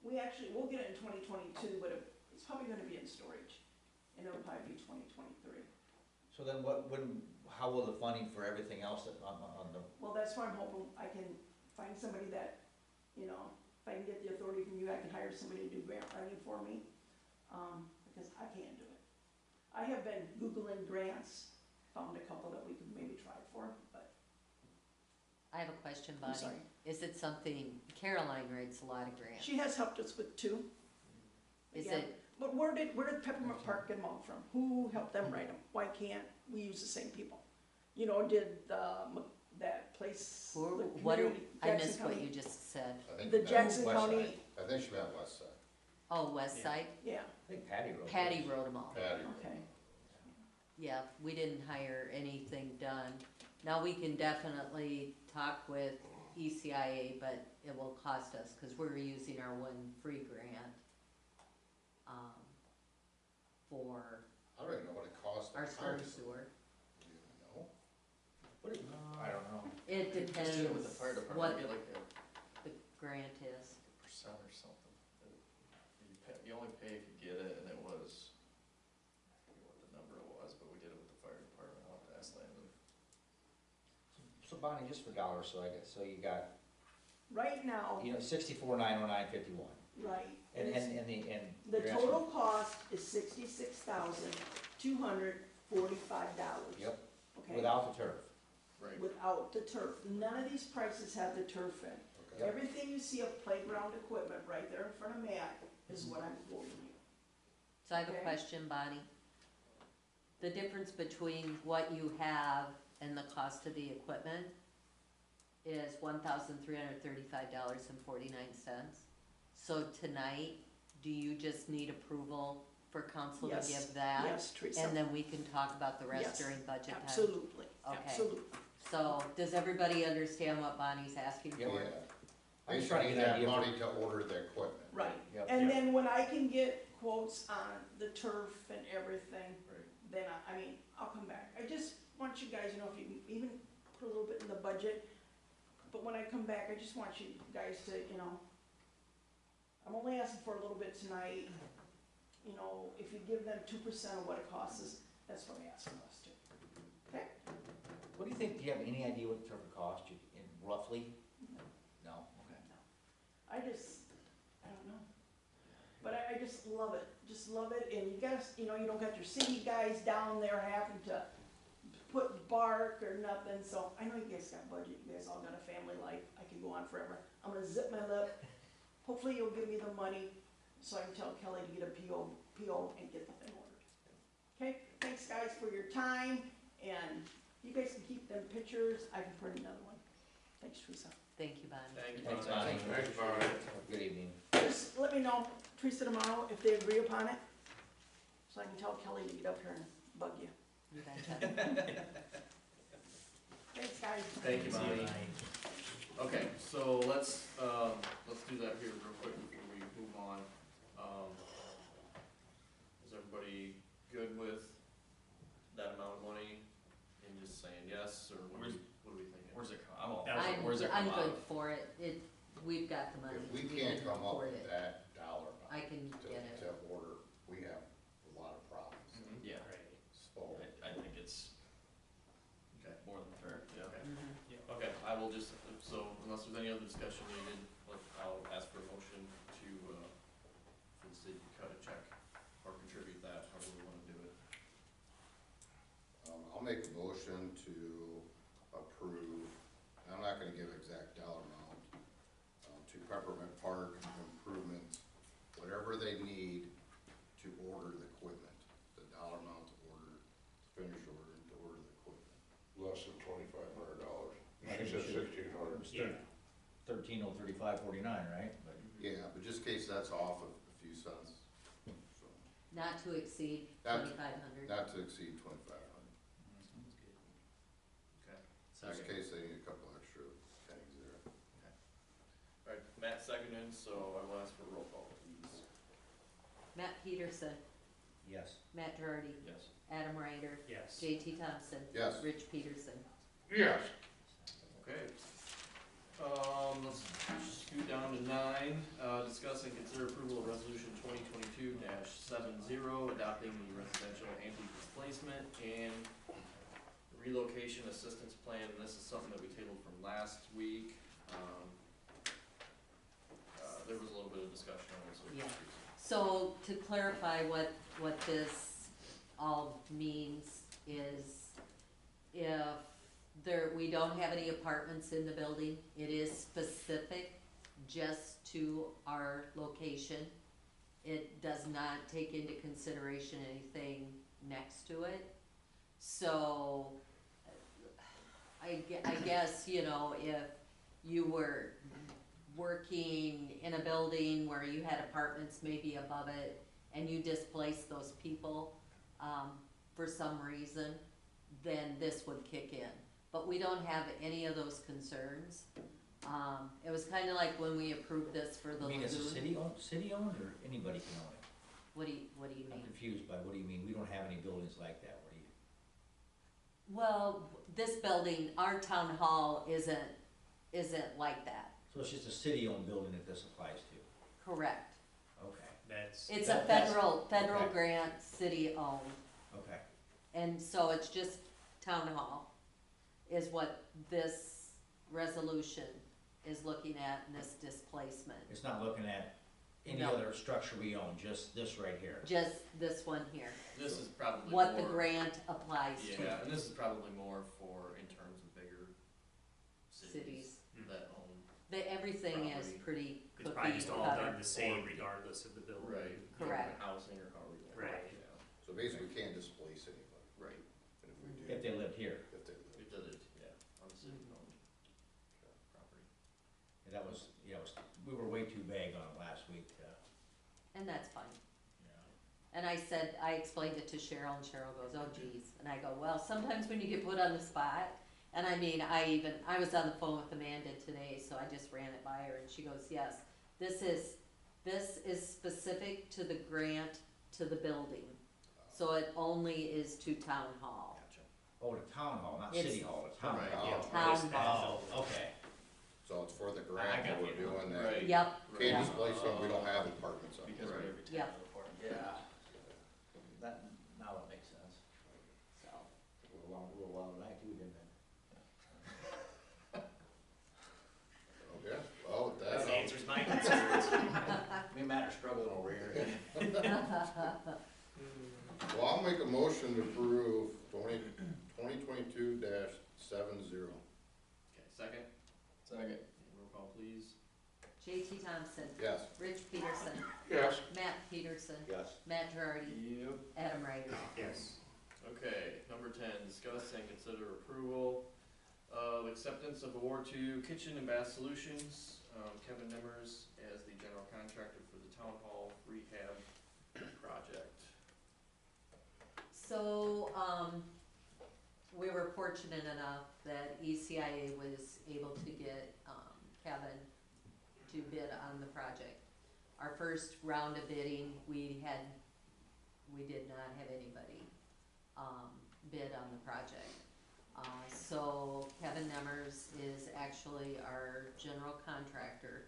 [SPEAKER 8] We'll get it in 2022, but it's probably gonna be in storage, and it'll probably be 2023.
[SPEAKER 2] So then how will the funding for everything else that on the,
[SPEAKER 8] Well, that's why I'm hoping I can find somebody that, you know, if I can get the authority from you, I can hire somebody to do grant writing for me, because I can't do it. I have been Googling grants, found a couple that we could maybe try for, but
[SPEAKER 3] I have a question,
[SPEAKER 8] I'm
[SPEAKER 3] Bonnie.
[SPEAKER 8] sorry.
[SPEAKER 3] Is it something, Caroline writes a lot of grants.
[SPEAKER 8] She has helped us with two.
[SPEAKER 3] Is
[SPEAKER 8] Again,
[SPEAKER 3] it,
[SPEAKER 8] But where did Peppermint Park get them all from? Who helped them write them? Why can't we use the same people? You know, did that place, the
[SPEAKER 3] what,
[SPEAKER 8] community,
[SPEAKER 3] I
[SPEAKER 8] Jackson
[SPEAKER 3] missed what
[SPEAKER 8] County?
[SPEAKER 3] you just said.
[SPEAKER 6] I think
[SPEAKER 8] The
[SPEAKER 6] that-
[SPEAKER 8] Jackson
[SPEAKER 2] West
[SPEAKER 8] County,
[SPEAKER 2] side.
[SPEAKER 6] I think she meant west side.
[SPEAKER 3] Oh, West
[SPEAKER 4] Yeah.
[SPEAKER 3] Side?
[SPEAKER 8] yeah,
[SPEAKER 2] I think Patty wrote.
[SPEAKER 3] Patty
[SPEAKER 2] those.
[SPEAKER 3] wrote them all.
[SPEAKER 6] Patty.
[SPEAKER 8] okay.
[SPEAKER 3] Yeah, we didn't hire anything done. Now, we can definitely talk with ECIA, but it will cost us, cause we're using our one free grant, for
[SPEAKER 6] I don't even know what it costs. to
[SPEAKER 3] our storm
[SPEAKER 6] hire
[SPEAKER 3] sewer.
[SPEAKER 6] somebody. Do you know?
[SPEAKER 2] What do you- I don't know.
[SPEAKER 3] It
[SPEAKER 1] Just
[SPEAKER 3] depends
[SPEAKER 1] do it with the fire
[SPEAKER 3] what
[SPEAKER 1] department, get like
[SPEAKER 3] the grant is.
[SPEAKER 1] a percent or something. You only pay if you get it, and it was, I forget what the number was, but we did it with the fire department, I'll have to ask Landon.
[SPEAKER 2] So Bonnie, just for dollars, so I guess, so you got,
[SPEAKER 8] Right now,
[SPEAKER 2] 64,909.51.
[SPEAKER 8] right,
[SPEAKER 2] And
[SPEAKER 8] it's-
[SPEAKER 2] the
[SPEAKER 8] the total cost is $66,245.
[SPEAKER 2] Yep,
[SPEAKER 8] Okay,
[SPEAKER 2] without the turf.
[SPEAKER 1] Right.
[SPEAKER 8] without the turf. None of these prices have the turf in.
[SPEAKER 6] Okay.
[SPEAKER 8] Everything you see of playground equipment right there in front of Matt is what I'm quoting you.
[SPEAKER 3] So I have a
[SPEAKER 8] Okay.
[SPEAKER 3] question, Bonnie. The difference between what you have and the cost of the equipment is $1,335.49. So tonight, do you just need approval for council to
[SPEAKER 8] Yes.
[SPEAKER 3] give that?
[SPEAKER 8] Yes, Teresa.
[SPEAKER 3] And then we can talk about the rest
[SPEAKER 8] Yes,
[SPEAKER 3] during budget time?
[SPEAKER 8] Absolutely,
[SPEAKER 3] Okay.
[SPEAKER 8] absolutely.
[SPEAKER 3] So, does everybody understand what Bonnie's asking for?
[SPEAKER 2] Yep.
[SPEAKER 6] Yeah.
[SPEAKER 2] I'm just trying to
[SPEAKER 6] Basically,
[SPEAKER 2] get an
[SPEAKER 6] that
[SPEAKER 2] idea.
[SPEAKER 6] money to order the equipment.
[SPEAKER 8] Right.
[SPEAKER 2] Yep.
[SPEAKER 8] And then when I can get quotes on the turf and everything,
[SPEAKER 1] Right.
[SPEAKER 8] then I mean, I'll come back. I just want you guys, you know, if you can even put a little bit in the budget, but when I come back, I just want you guys to, you know, I'm only asking for a little bit tonight. You know, if you give them 2% of what it costs us, that's what I'm asking us to. Okay?
[SPEAKER 2] What do you think, do you have any idea what the turf would cost you, roughly? No, okay.
[SPEAKER 8] I don't know. But I just love it, and you guys, you know, you don't got your city guys down there having to put bark or nothing, so I know you guys got budget, you guys all got a family life, I could go on forever. I'm gonna zip my lip, hopefully you'll give me the money, so I can tell Kelly to get a PO and get the thing ordered. Okay, thanks guys for your time, and you guys can keep them pictures, I can print another one. Thanks, Teresa.
[SPEAKER 3] Thank you, Bonnie.
[SPEAKER 1] Thank you.
[SPEAKER 2] Thanks, Bonnie.
[SPEAKER 7] Thanks, Bonnie.
[SPEAKER 2] Good evening.
[SPEAKER 8] Just let me know, Teresa, tomorrow, if they agree upon it, so I can tell Kelly to get up here and bug you.
[SPEAKER 3] You betcha.
[SPEAKER 8] Thanks, guys.
[SPEAKER 1] Thank you, Bonnie. Okay, so let's do that here real quick before we move on. Is everybody good with that amount of money and just saying yes, or what are we thinking?
[SPEAKER 9] Where's it come, I'm all,
[SPEAKER 3] I'm,
[SPEAKER 9] where's it come
[SPEAKER 3] I'm good
[SPEAKER 9] out?
[SPEAKER 3] for it, we've got the money.
[SPEAKER 6] If we
[SPEAKER 3] can
[SPEAKER 6] can't come up
[SPEAKER 3] afford
[SPEAKER 6] with
[SPEAKER 3] it.
[SPEAKER 6] that dollar
[SPEAKER 3] I
[SPEAKER 6] amount
[SPEAKER 3] can
[SPEAKER 6] to,
[SPEAKER 3] get it.
[SPEAKER 6] to order, we have a lot of problems.
[SPEAKER 1] Mhm.
[SPEAKER 9] Yeah,
[SPEAKER 4] Right.
[SPEAKER 6] So,
[SPEAKER 9] I think it's
[SPEAKER 1] Okay.
[SPEAKER 9] more than fair.
[SPEAKER 1] Yeah.
[SPEAKER 3] Mhm.
[SPEAKER 1] Okay, I will just, so unless there's any other discussion needed, I'll ask for a motion to, for the city to cut a check or contribute that, however we wanna do it.
[SPEAKER 6] I'll make a motion to approve, and I'm not gonna give exact dollar amount, to Peppermint Park Improvement, whatever they need to order the equipment, the dollar amount to order, finish order, and to order the equipment.
[SPEAKER 7] Less than
[SPEAKER 2] $13,035.49, right? But
[SPEAKER 6] Yeah, but just in case that's off a few cents, so,
[SPEAKER 3] Not to exceed
[SPEAKER 6] Not-
[SPEAKER 3] 2,500.
[SPEAKER 6] not to exceed 2,500.
[SPEAKER 1] Okay.
[SPEAKER 6] Just in
[SPEAKER 1] Second.
[SPEAKER 6] case they need a couple extra pennies there.
[SPEAKER 1] Alright, Matt seconded, so I will ask for a roll call, please.
[SPEAKER 3] Matt Peterson,
[SPEAKER 2] yes.
[SPEAKER 3] Matt Girardi,
[SPEAKER 1] Yes.
[SPEAKER 3] Adam Ryder,
[SPEAKER 4] Yes.
[SPEAKER 3] JT Thompson,
[SPEAKER 6] Yes.
[SPEAKER 3] Rich Peterson.
[SPEAKER 7] Yes.
[SPEAKER 1] Okay. Let's scoot down to 9, discuss and consider approval of resolution 2022-70, adopting the residential anti-displacement and relocation assistance plan, and this is something that we tabled from last week. There was a little bit of discussion on this.
[SPEAKER 3] Yeah. So to clarify what this all means is if we don't have any apartments in the building, it is specific just to our location. It does not take into consideration anything next to it. So I guess, you know, if you were working in a building where you had apartments maybe above it and you displaced those people, for some reason, then this would kick in. But we don't have any of those concerns. It was kinda like when we approved this for the
[SPEAKER 2] I mean, is it
[SPEAKER 3] lagoon.
[SPEAKER 2] city owned, or anybody can own it?
[SPEAKER 3] What do you
[SPEAKER 2] I'm
[SPEAKER 3] mean?
[SPEAKER 2] confused by, what do you mean? We don't have any buildings like that, what do you?
[SPEAKER 3] Well, this building, our town hall isn't like that,
[SPEAKER 2] So it's just a city-owned building that this applies to?
[SPEAKER 3] correct?
[SPEAKER 2] Okay,
[SPEAKER 4] That's,
[SPEAKER 3] It's a
[SPEAKER 2] That's-
[SPEAKER 3] federal
[SPEAKER 2] okay.
[SPEAKER 3] grant, city owned,
[SPEAKER 2] okay.
[SPEAKER 3] and so it's just town hall is what this resolution is looking at in this displacement.
[SPEAKER 2] It's not looking at any
[SPEAKER 3] No.
[SPEAKER 2] other structure we own, just this right here?
[SPEAKER 3] Just this one here,
[SPEAKER 1] This is probably
[SPEAKER 3] what the
[SPEAKER 1] more-
[SPEAKER 3] grant applies to.
[SPEAKER 1] Yeah, and this is probably more for, in terms of bigger cities
[SPEAKER 3] Cities.
[SPEAKER 1] that own.
[SPEAKER 3] Everything is
[SPEAKER 1] Property.
[SPEAKER 3] pretty
[SPEAKER 4] it's
[SPEAKER 3] cookie
[SPEAKER 4] probably just all
[SPEAKER 3] cutter.
[SPEAKER 4] done the same regardless of the building.
[SPEAKER 1] Right.
[SPEAKER 3] Correct.
[SPEAKER 1] Housing or however you want.
[SPEAKER 4] Right.
[SPEAKER 1] Yeah,
[SPEAKER 6] So basically, we can't displace anybody,
[SPEAKER 1] right.
[SPEAKER 6] and if we do,
[SPEAKER 2] If they lived here.
[SPEAKER 6] if they live.
[SPEAKER 1] It did it, yeah, on the city-owned property.
[SPEAKER 2] And that was, we were way too vague on it last week,
[SPEAKER 3] And that's fine.
[SPEAKER 2] yeah.
[SPEAKER 3] And I explained it to Cheryl, and Cheryl goes, oh geez, and I go, well, sometimes when you get put on the spot, and I mean, I was on the phone with Amanda today, so I just ran it by her, and she goes, yes, this is specific to the grant to the building, so it only is to town hall.
[SPEAKER 1] Gotcha.
[SPEAKER 2] Oh, the town hall, not
[SPEAKER 3] It's-
[SPEAKER 2] city hall, the town
[SPEAKER 1] Right,
[SPEAKER 2] hall.
[SPEAKER 4] Yeah,
[SPEAKER 3] Town
[SPEAKER 4] just that
[SPEAKER 3] hall.
[SPEAKER 2] Oh, okay.
[SPEAKER 6] So it's for the
[SPEAKER 2] I
[SPEAKER 6] grant
[SPEAKER 2] got
[SPEAKER 6] that we're
[SPEAKER 2] you.
[SPEAKER 6] doing that.
[SPEAKER 1] Right.
[SPEAKER 3] Yep,
[SPEAKER 1] Right.
[SPEAKER 6] Can't displace them, we don't have apartments up
[SPEAKER 1] Because
[SPEAKER 6] there.
[SPEAKER 1] of every
[SPEAKER 3] Yep.
[SPEAKER 1] town apart.
[SPEAKER 2] Yeah. That, now it makes sense.
[SPEAKER 3] so,
[SPEAKER 2] Took a little while tonight too, didn't it?
[SPEAKER 6] Okay, well, with
[SPEAKER 4] That
[SPEAKER 6] that,
[SPEAKER 4] answers my concerns.
[SPEAKER 2] Me and Matt are struggling over here.
[SPEAKER 6] well, I'll make a motion to approve 2022-70.
[SPEAKER 1] Okay, second? Second. Roll call, please.
[SPEAKER 3] JT Thompson,
[SPEAKER 6] Yes.
[SPEAKER 3] Rich Peterson,
[SPEAKER 7] Yes.
[SPEAKER 3] Matt Peterson,
[SPEAKER 2] Yes.
[SPEAKER 3] Matt Girardi,
[SPEAKER 1] Yep.
[SPEAKER 3] Adam Ryder.
[SPEAKER 4] Yes.
[SPEAKER 1] Okay, number 10, discuss and consider approval of acceptance of award to Kitchen and Bath Solutions, Kevin Nimmers as the general contractor for the town hall rehab project.
[SPEAKER 3] So, we were fortunate enough that ECIA was able to get, Kevin to bid on the project. Our first round of bidding, we did not have anybody, bid on the project. So Kevin Nemmers is actually our general contractor.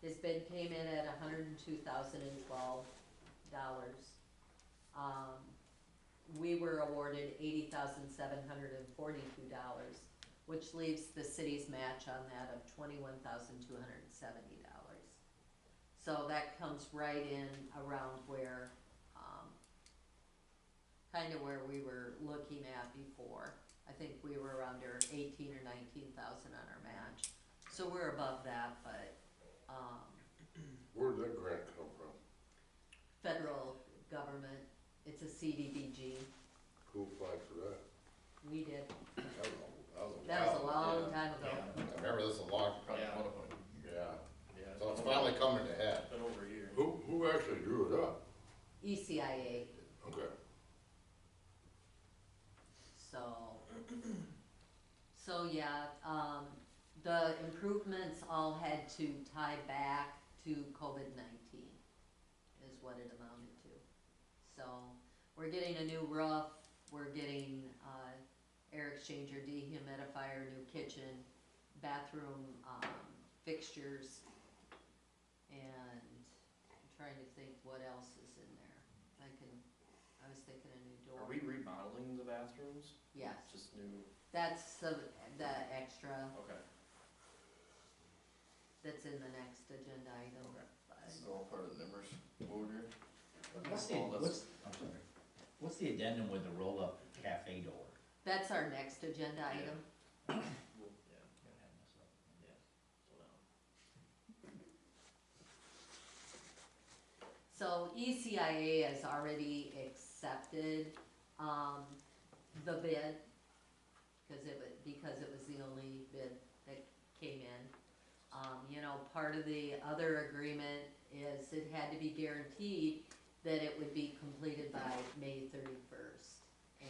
[SPEAKER 3] His bid came in at $102,012. We were awarded $80,742, which leaves the city's match on that of $21,270. So that comes right in around where, kind of where we were looking at before. I think we were under 18 or 19,000 on our match. So we're above that, but,
[SPEAKER 7] Where'd that grant come from?
[SPEAKER 3] federal government, it's a CDBG,
[SPEAKER 7] Who applied for that?
[SPEAKER 3] we did.
[SPEAKER 6] That was a
[SPEAKER 3] That was a
[SPEAKER 6] while,
[SPEAKER 3] long
[SPEAKER 6] yeah.
[SPEAKER 3] time ago.
[SPEAKER 6] I remember this a long,
[SPEAKER 1] Probably
[SPEAKER 3] Yeah.
[SPEAKER 1] one of them.
[SPEAKER 6] yeah.
[SPEAKER 3] ECIA,
[SPEAKER 7] Okay.
[SPEAKER 3] so yeah, the improvements all had to tie back to COVID-19 is what it amounted to. So, we're getting a new roof, we're getting, air exchanger, dehumidifier, new kitchen, bathroom, fixtures, and I'm trying to think what else is in there. I was thinking a new door.
[SPEAKER 1] Are we remodeling the bathrooms?
[SPEAKER 3] Yes,
[SPEAKER 1] Just new,
[SPEAKER 3] that's the extra,
[SPEAKER 1] okay.
[SPEAKER 3] that's in the next agenda item.
[SPEAKER 1] Okay.
[SPEAKER 3] But
[SPEAKER 6] This is all part of the Nimmers order.
[SPEAKER 2] What's the addendum with the roll-up cafe door?
[SPEAKER 3] that's our next agenda item.
[SPEAKER 1] Yeah,
[SPEAKER 2] Gotta have this up.
[SPEAKER 1] yeah, slow down.
[SPEAKER 3] So ECIA has already accepted, the bid, because it was the only bid that came in. You know, part of the other agreement is it had to be guaranteed that it would be completed by May 31st. And,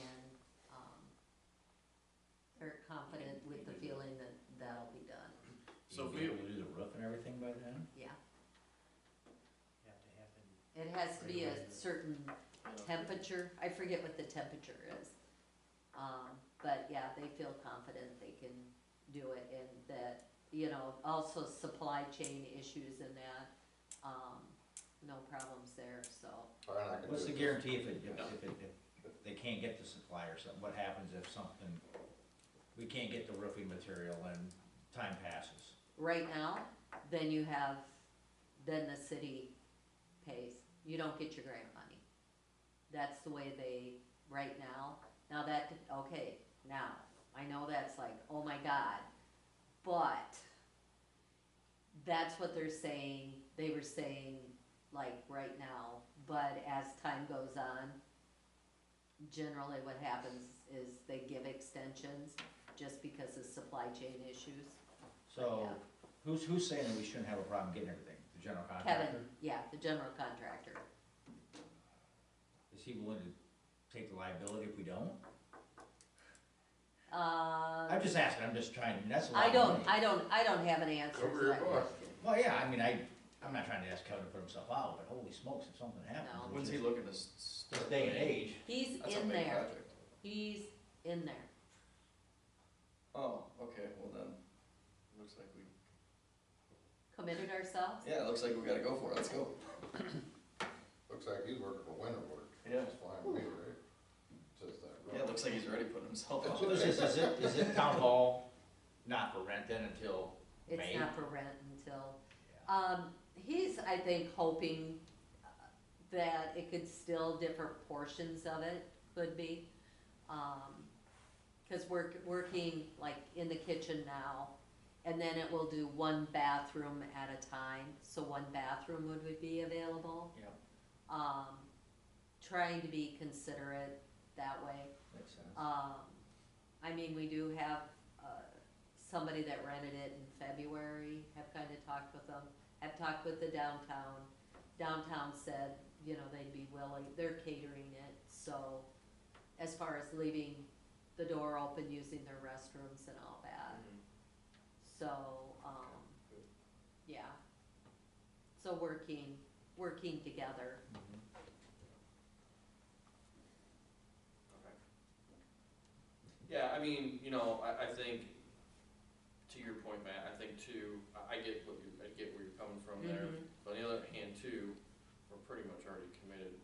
[SPEAKER 3] they're confident with the feeling that that'll be done,
[SPEAKER 1] So if
[SPEAKER 2] You'll be
[SPEAKER 1] we,
[SPEAKER 2] able to do the roof and everything by then?
[SPEAKER 3] yeah.
[SPEAKER 4] Have to happen.
[SPEAKER 3] It has to be a certain temperature, I forget what the temperature is. But yeah, they feel confident they can do it, and that, you know, also supply chain issues and that, no problems there, so.
[SPEAKER 2] What's the guarantee if they can't get the supply or something? What happens if something, we can't get the roofing material and time passes?
[SPEAKER 3] Right now, then then the city pays, you don't get your grant money. That's the way right now, okay, now, I know that's like, oh my God, but that's what they're saying, they were saying, like, right now, but as time goes on, generally what happens is they give extensions just because of supply chain issues.
[SPEAKER 2] So,
[SPEAKER 3] Yeah.
[SPEAKER 2] who's saying that we shouldn't have a problem getting everything? The general
[SPEAKER 3] Kevin,
[SPEAKER 2] contractor?
[SPEAKER 3] yeah, the general contractor.
[SPEAKER 2] Is he willing to take the liability if we don't?
[SPEAKER 3] I'm
[SPEAKER 2] just asking, I'm just trying, that's a lot of money.
[SPEAKER 3] I don't have an answer
[SPEAKER 7] Cover
[SPEAKER 3] to
[SPEAKER 7] your
[SPEAKER 3] that
[SPEAKER 7] butt.
[SPEAKER 3] question.
[SPEAKER 2] Well, yeah, I mean, I'm not trying to ask Kevin to put himself out, but holy smokes, if something happens.
[SPEAKER 3] No.
[SPEAKER 2] it's
[SPEAKER 1] when's he
[SPEAKER 2] just-
[SPEAKER 1] looking to
[SPEAKER 2] This
[SPEAKER 1] start?
[SPEAKER 2] day and age.
[SPEAKER 3] He's
[SPEAKER 1] That's a
[SPEAKER 3] in
[SPEAKER 1] big
[SPEAKER 3] there,
[SPEAKER 1] project.
[SPEAKER 3] he's in there.
[SPEAKER 1] Oh, okay, well then, looks like we,
[SPEAKER 3] Committed ourselves?
[SPEAKER 1] yeah, it looks like we gotta go for it, let's go.
[SPEAKER 6] Looks like he's working for winter work.
[SPEAKER 1] Yeah.
[SPEAKER 6] That's fine with me, right? Just that.
[SPEAKER 1] Yeah, it looks like he's already putting himself out
[SPEAKER 2] So
[SPEAKER 1] there.
[SPEAKER 2] is it town hall not for rent then until May?
[SPEAKER 3] It's not for rent until,
[SPEAKER 2] Yeah.
[SPEAKER 3] he's, I think, hoping that it could still, different portions of it could be. Cause we're working like in the kitchen now, and then it will do one bathroom at a time, so one bathroom would be available.
[SPEAKER 2] Yep,
[SPEAKER 3] Trying to be considerate that way.
[SPEAKER 2] makes sense.
[SPEAKER 3] I mean, we do have, somebody that rented it in February, have kinda talked with them, have talked with the downtown. Downtown said, you know, they'd be willing, they're catering it, so as far as leaving the door open, using their restrooms and all that,
[SPEAKER 1] Mhm.
[SPEAKER 3] so, yeah. So working together.
[SPEAKER 2] Mhm.
[SPEAKER 1] Okay. Yeah, I mean, you know, I think, to your point, Matt, I think too, I get where you're coming from there.
[SPEAKER 3] Mhm.
[SPEAKER 1] But on the other hand too, we're pretty much already committed,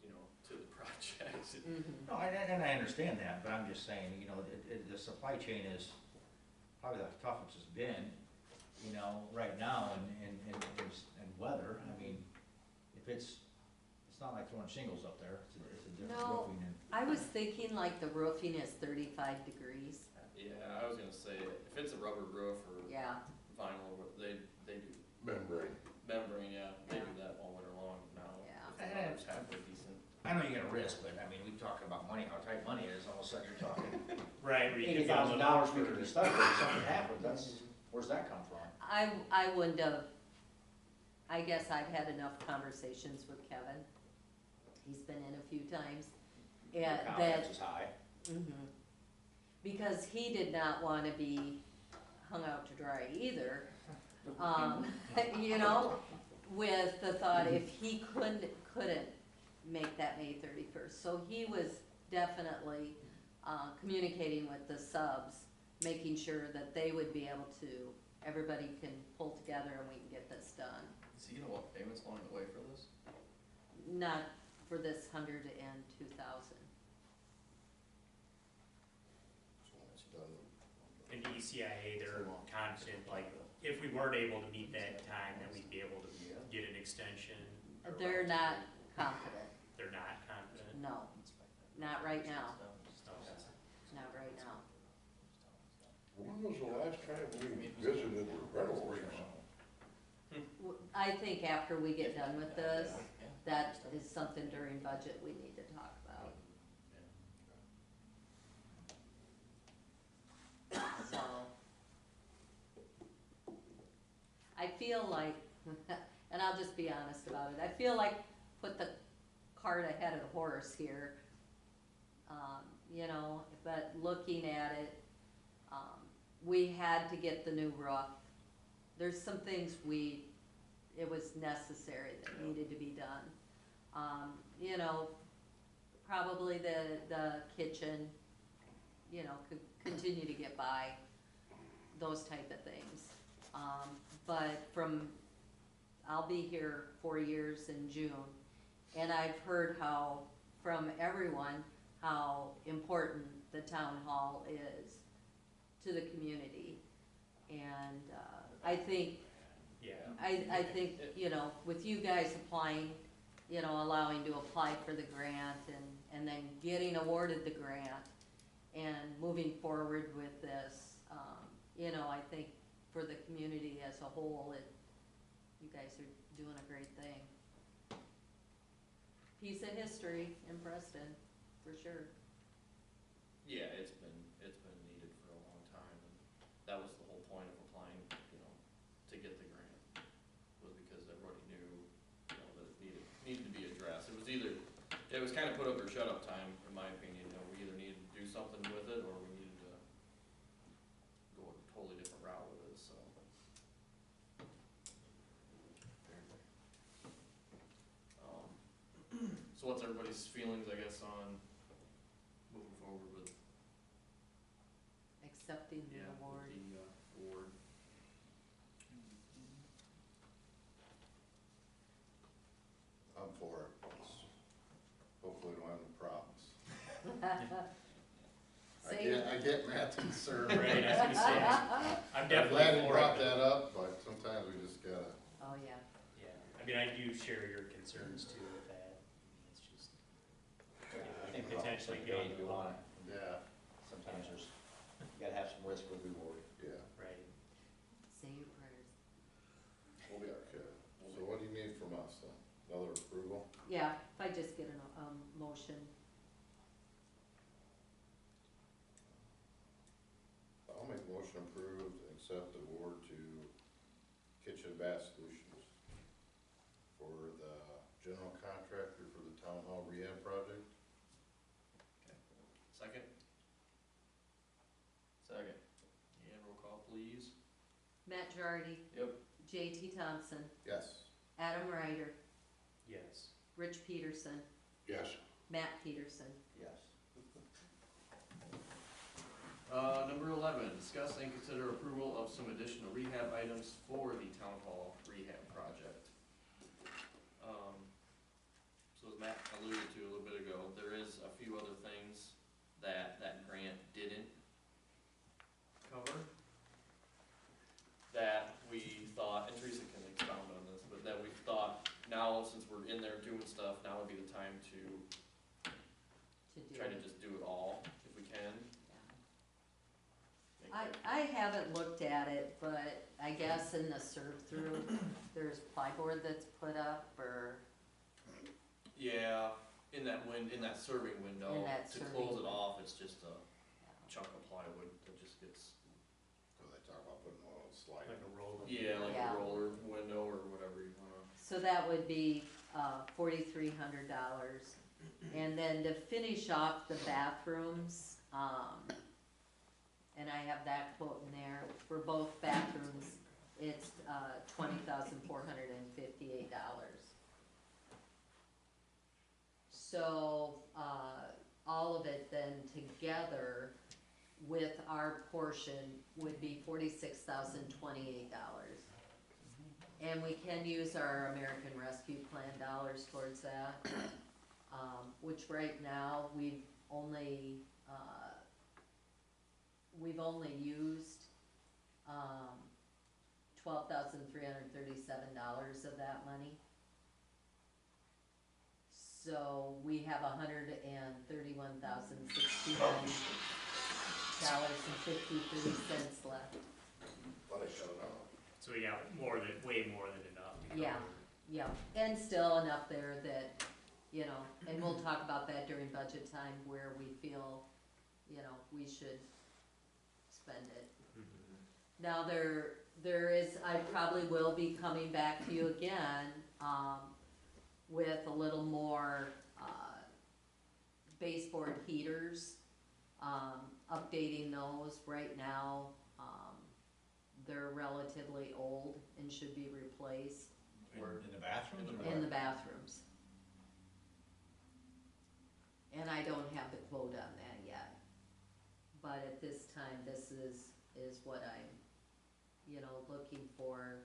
[SPEAKER 1] you know, to the project.
[SPEAKER 3] Mhm.
[SPEAKER 2] No, and I understand that, but I'm just saying, you know, the supply chain is probably the toughest it's been, you know, right now, and weather, I mean, if it's not like throwing shingles up there, it's a different
[SPEAKER 3] No.
[SPEAKER 2] roofing and.
[SPEAKER 3] I was thinking like the roofing is 35 degrees,
[SPEAKER 1] Yeah, I was gonna say, if it's a rubber roof or
[SPEAKER 3] yeah.
[SPEAKER 1] vinyl, they do
[SPEAKER 7] Membrane.
[SPEAKER 1] membrane, yeah, they do that all winter long now.
[SPEAKER 3] Yeah.
[SPEAKER 1] If the weather's halfway decent.
[SPEAKER 2] I know you got a risk, but I mean, we talking about money, how tight money is, all of a sudden you're talking
[SPEAKER 4] Right,
[SPEAKER 2] $80,000 we could be stuck with, if something happens, where's that come from?
[SPEAKER 3] I wouldn't have, I guess I've had enough conversations with Kevin. He's been in a few times. And that,
[SPEAKER 2] Confidence is high.
[SPEAKER 3] mhm. Because he did not wanna be hung out to dry either. You know, with the thought if he couldn't make that May 31st. So he was definitely communicating with the subs, making sure that they would be able to, everybody can pull together and we can get this done.
[SPEAKER 1] Is he gonna want payments along the way for this?
[SPEAKER 3] Not for this 102,000.
[SPEAKER 6] So when it's done,
[SPEAKER 4] And ECIA, they're confident, like, if we weren't able to meet that time, that we'd be able to get an extension. or-
[SPEAKER 3] They're not confident,
[SPEAKER 4] They're not confident?
[SPEAKER 3] no, not right now,
[SPEAKER 4] Okay.
[SPEAKER 3] not right now.
[SPEAKER 7] When was the last time we visited the rental rates?
[SPEAKER 3] I think after we get done with this, that is something during budget we need to talk about. So. I feel like, and I'll just be honest about it, I feel like put the cart ahead of the horse here. You know, but looking at it, we had to get the new roof. There's some things it was necessary that needed to be done. You know, probably the kitchen, you know, could continue to get by, those type of things. But I'll be here 4 years in June, and I've heard from everyone, how important the town hall is to the community. And, I think,
[SPEAKER 4] Yeah.
[SPEAKER 3] I think, you know, with you guys applying, you know, allowing to apply for the grant and then getting awarded the grant and moving forward with this, you know, I think for the community as a whole, you guys are doing a great thing. Piece of history in Preston, for sure.
[SPEAKER 1] Yeah, it's been needed for a long time, and that was the whole point of applying, you know, to get the grant, was because everybody knew, you know, that it needed to be addressed. It was kind of put up or shut up time, in my opinion, you know, we either needed to do something with it, or we needed to go a totally different route with it, so. So what's everybody's feelings, I guess, on moving forward with,
[SPEAKER 3] Accepting the
[SPEAKER 1] yeah,
[SPEAKER 3] award.
[SPEAKER 1] with the, award?
[SPEAKER 6] I'm for it. Hopefully we don't have any problems.
[SPEAKER 3] Same.
[SPEAKER 6] I get Matt's concern.
[SPEAKER 4] Right, I was gonna say, I'm
[SPEAKER 6] I'm
[SPEAKER 4] definitely
[SPEAKER 6] glad you
[SPEAKER 4] for
[SPEAKER 6] brought
[SPEAKER 4] it.
[SPEAKER 6] that up, but sometimes we just gotta,
[SPEAKER 3] Oh, yeah.
[SPEAKER 4] Yeah, I mean, I do share your concerns too with that. It's just,
[SPEAKER 2] Yeah, I
[SPEAKER 4] think
[SPEAKER 2] think
[SPEAKER 4] potentially
[SPEAKER 2] potentially
[SPEAKER 4] beyond
[SPEAKER 2] we
[SPEAKER 4] the
[SPEAKER 2] wanna,
[SPEAKER 6] yeah,
[SPEAKER 2] sometimes you gotta have some risk with reward.
[SPEAKER 6] yeah,
[SPEAKER 4] right.
[SPEAKER 3] Say your prayers.
[SPEAKER 6] we'll be okay. So what do you need from us then? Another approval?
[SPEAKER 3] Yeah, if I just get a motion.
[SPEAKER 6] I'll make a motion approved and accept the award to Kitchen Bath Solutions for the general contractor for the town hall rehab project.
[SPEAKER 1] Second? Second. And roll call, please.
[SPEAKER 3] Matt Girardi,
[SPEAKER 1] Yep.
[SPEAKER 3] JT Thompson,
[SPEAKER 6] Yes.
[SPEAKER 3] Adam Ryder,
[SPEAKER 4] Yes.
[SPEAKER 3] Rich Peterson,
[SPEAKER 7] Yes.
[SPEAKER 3] Matt Peterson.
[SPEAKER 2] Yes.
[SPEAKER 1] Number 11, discuss and consider approval of some additional rehab items for the town hall rehab project. So as Matt alluded to a little bit ago, there is a few other things that grant didn't cover, that we thought, and Teresa can expound on this, but that we thought now, since we're in there doing stuff, now would be the time to
[SPEAKER 3] To do
[SPEAKER 1] try to
[SPEAKER 3] it.
[SPEAKER 1] just do it all, if we can.
[SPEAKER 3] I haven't looked at it, but I guess in the serve-through, there's plyboard that's put up, or,
[SPEAKER 1] Yeah, in that serving window,
[SPEAKER 3] In that
[SPEAKER 1] to
[SPEAKER 3] serving
[SPEAKER 1] close it
[SPEAKER 3] window.
[SPEAKER 1] off, it's just a chunk of plywood that just gets,
[SPEAKER 6] Cause they talk about putting one on the slide.
[SPEAKER 4] Like a roll of.
[SPEAKER 1] yeah, like
[SPEAKER 3] Yeah.
[SPEAKER 1] a roller window or whatever you wanna.
[SPEAKER 3] So that would be, $4,300. And then to finish off the bathrooms, and I have that quote in there, for both bathrooms, it's, $20,458. So, all of it then together with our portion would be $46,028. And we can use our American Rescue Plan dollars towards that, which right now we've only used, $12,337 of that money. So we have $131,069.53 left.
[SPEAKER 6] But I shut it off.
[SPEAKER 4] So we got way more than enough to cover.
[SPEAKER 3] Yeah. Yeah, and still enough there that, you know, and we'll talk about that during budget time where we feel, you know, we should spend it. Now, there is, I probably will be coming back to you again, with a little more, baseboard heaters, updating those. Right now, they're relatively old and should be replaced
[SPEAKER 2] In the bathrooms?
[SPEAKER 3] in the bathrooms. And I don't have the quote on that yet. But at this time, this is what I'm, you know, looking for.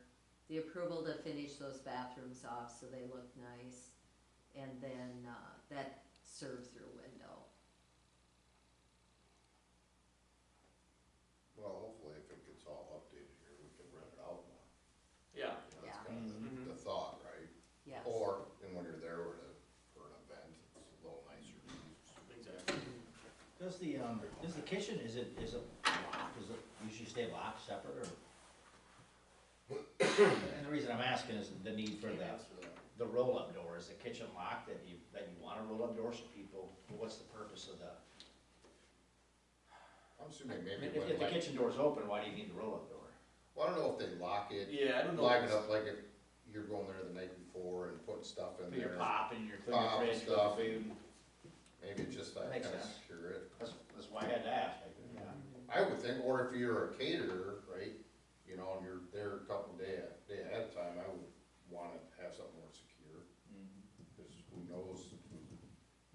[SPEAKER 3] The approval to finish those bathrooms off so they look nice. And then, that serve-through window.
[SPEAKER 6] Well, hopefully if it gets all updated here, we can rent it out more.
[SPEAKER 1] Yeah,
[SPEAKER 6] You know,
[SPEAKER 3] Yeah.
[SPEAKER 6] that's kind of the thought, right?
[SPEAKER 3] Yes.
[SPEAKER 6] Or, and when you're there for an event, it's a little nicer to use.
[SPEAKER 1] exactly.
[SPEAKER 2] Does the kitchen, is it locked, does it usually stay locked separate, or? And the reason I'm asking is the need for
[SPEAKER 1] Can't
[SPEAKER 2] that,
[SPEAKER 1] answer that.
[SPEAKER 2] the roll-up door, is the kitchen locked that you want a roll-up door so people, what's the purpose of that?
[SPEAKER 6] I'm assuming maybe
[SPEAKER 2] If
[SPEAKER 6] when,
[SPEAKER 2] the
[SPEAKER 6] like,
[SPEAKER 2] kitchen door's open, why do you need the roll-up door?
[SPEAKER 6] well, I don't know if they lock it,
[SPEAKER 1] Yeah, I don't know.
[SPEAKER 6] lock it up like if you're going there the night before and putting stuff in
[SPEAKER 2] For your
[SPEAKER 6] there.
[SPEAKER 2] pop and your clean your
[SPEAKER 6] Pop
[SPEAKER 2] fridge,
[SPEAKER 6] stuff.
[SPEAKER 2] cook food,
[SPEAKER 6] Maybe it's just that
[SPEAKER 2] Makes
[SPEAKER 6] kind of
[SPEAKER 2] sense.
[SPEAKER 6] secure it.
[SPEAKER 2] that's why I had to ask, yeah.
[SPEAKER 6] I would think, or if you're a caterer, right, you know, and you're there a couple day ahead of time, I would wanna have something more secure, cause who knows,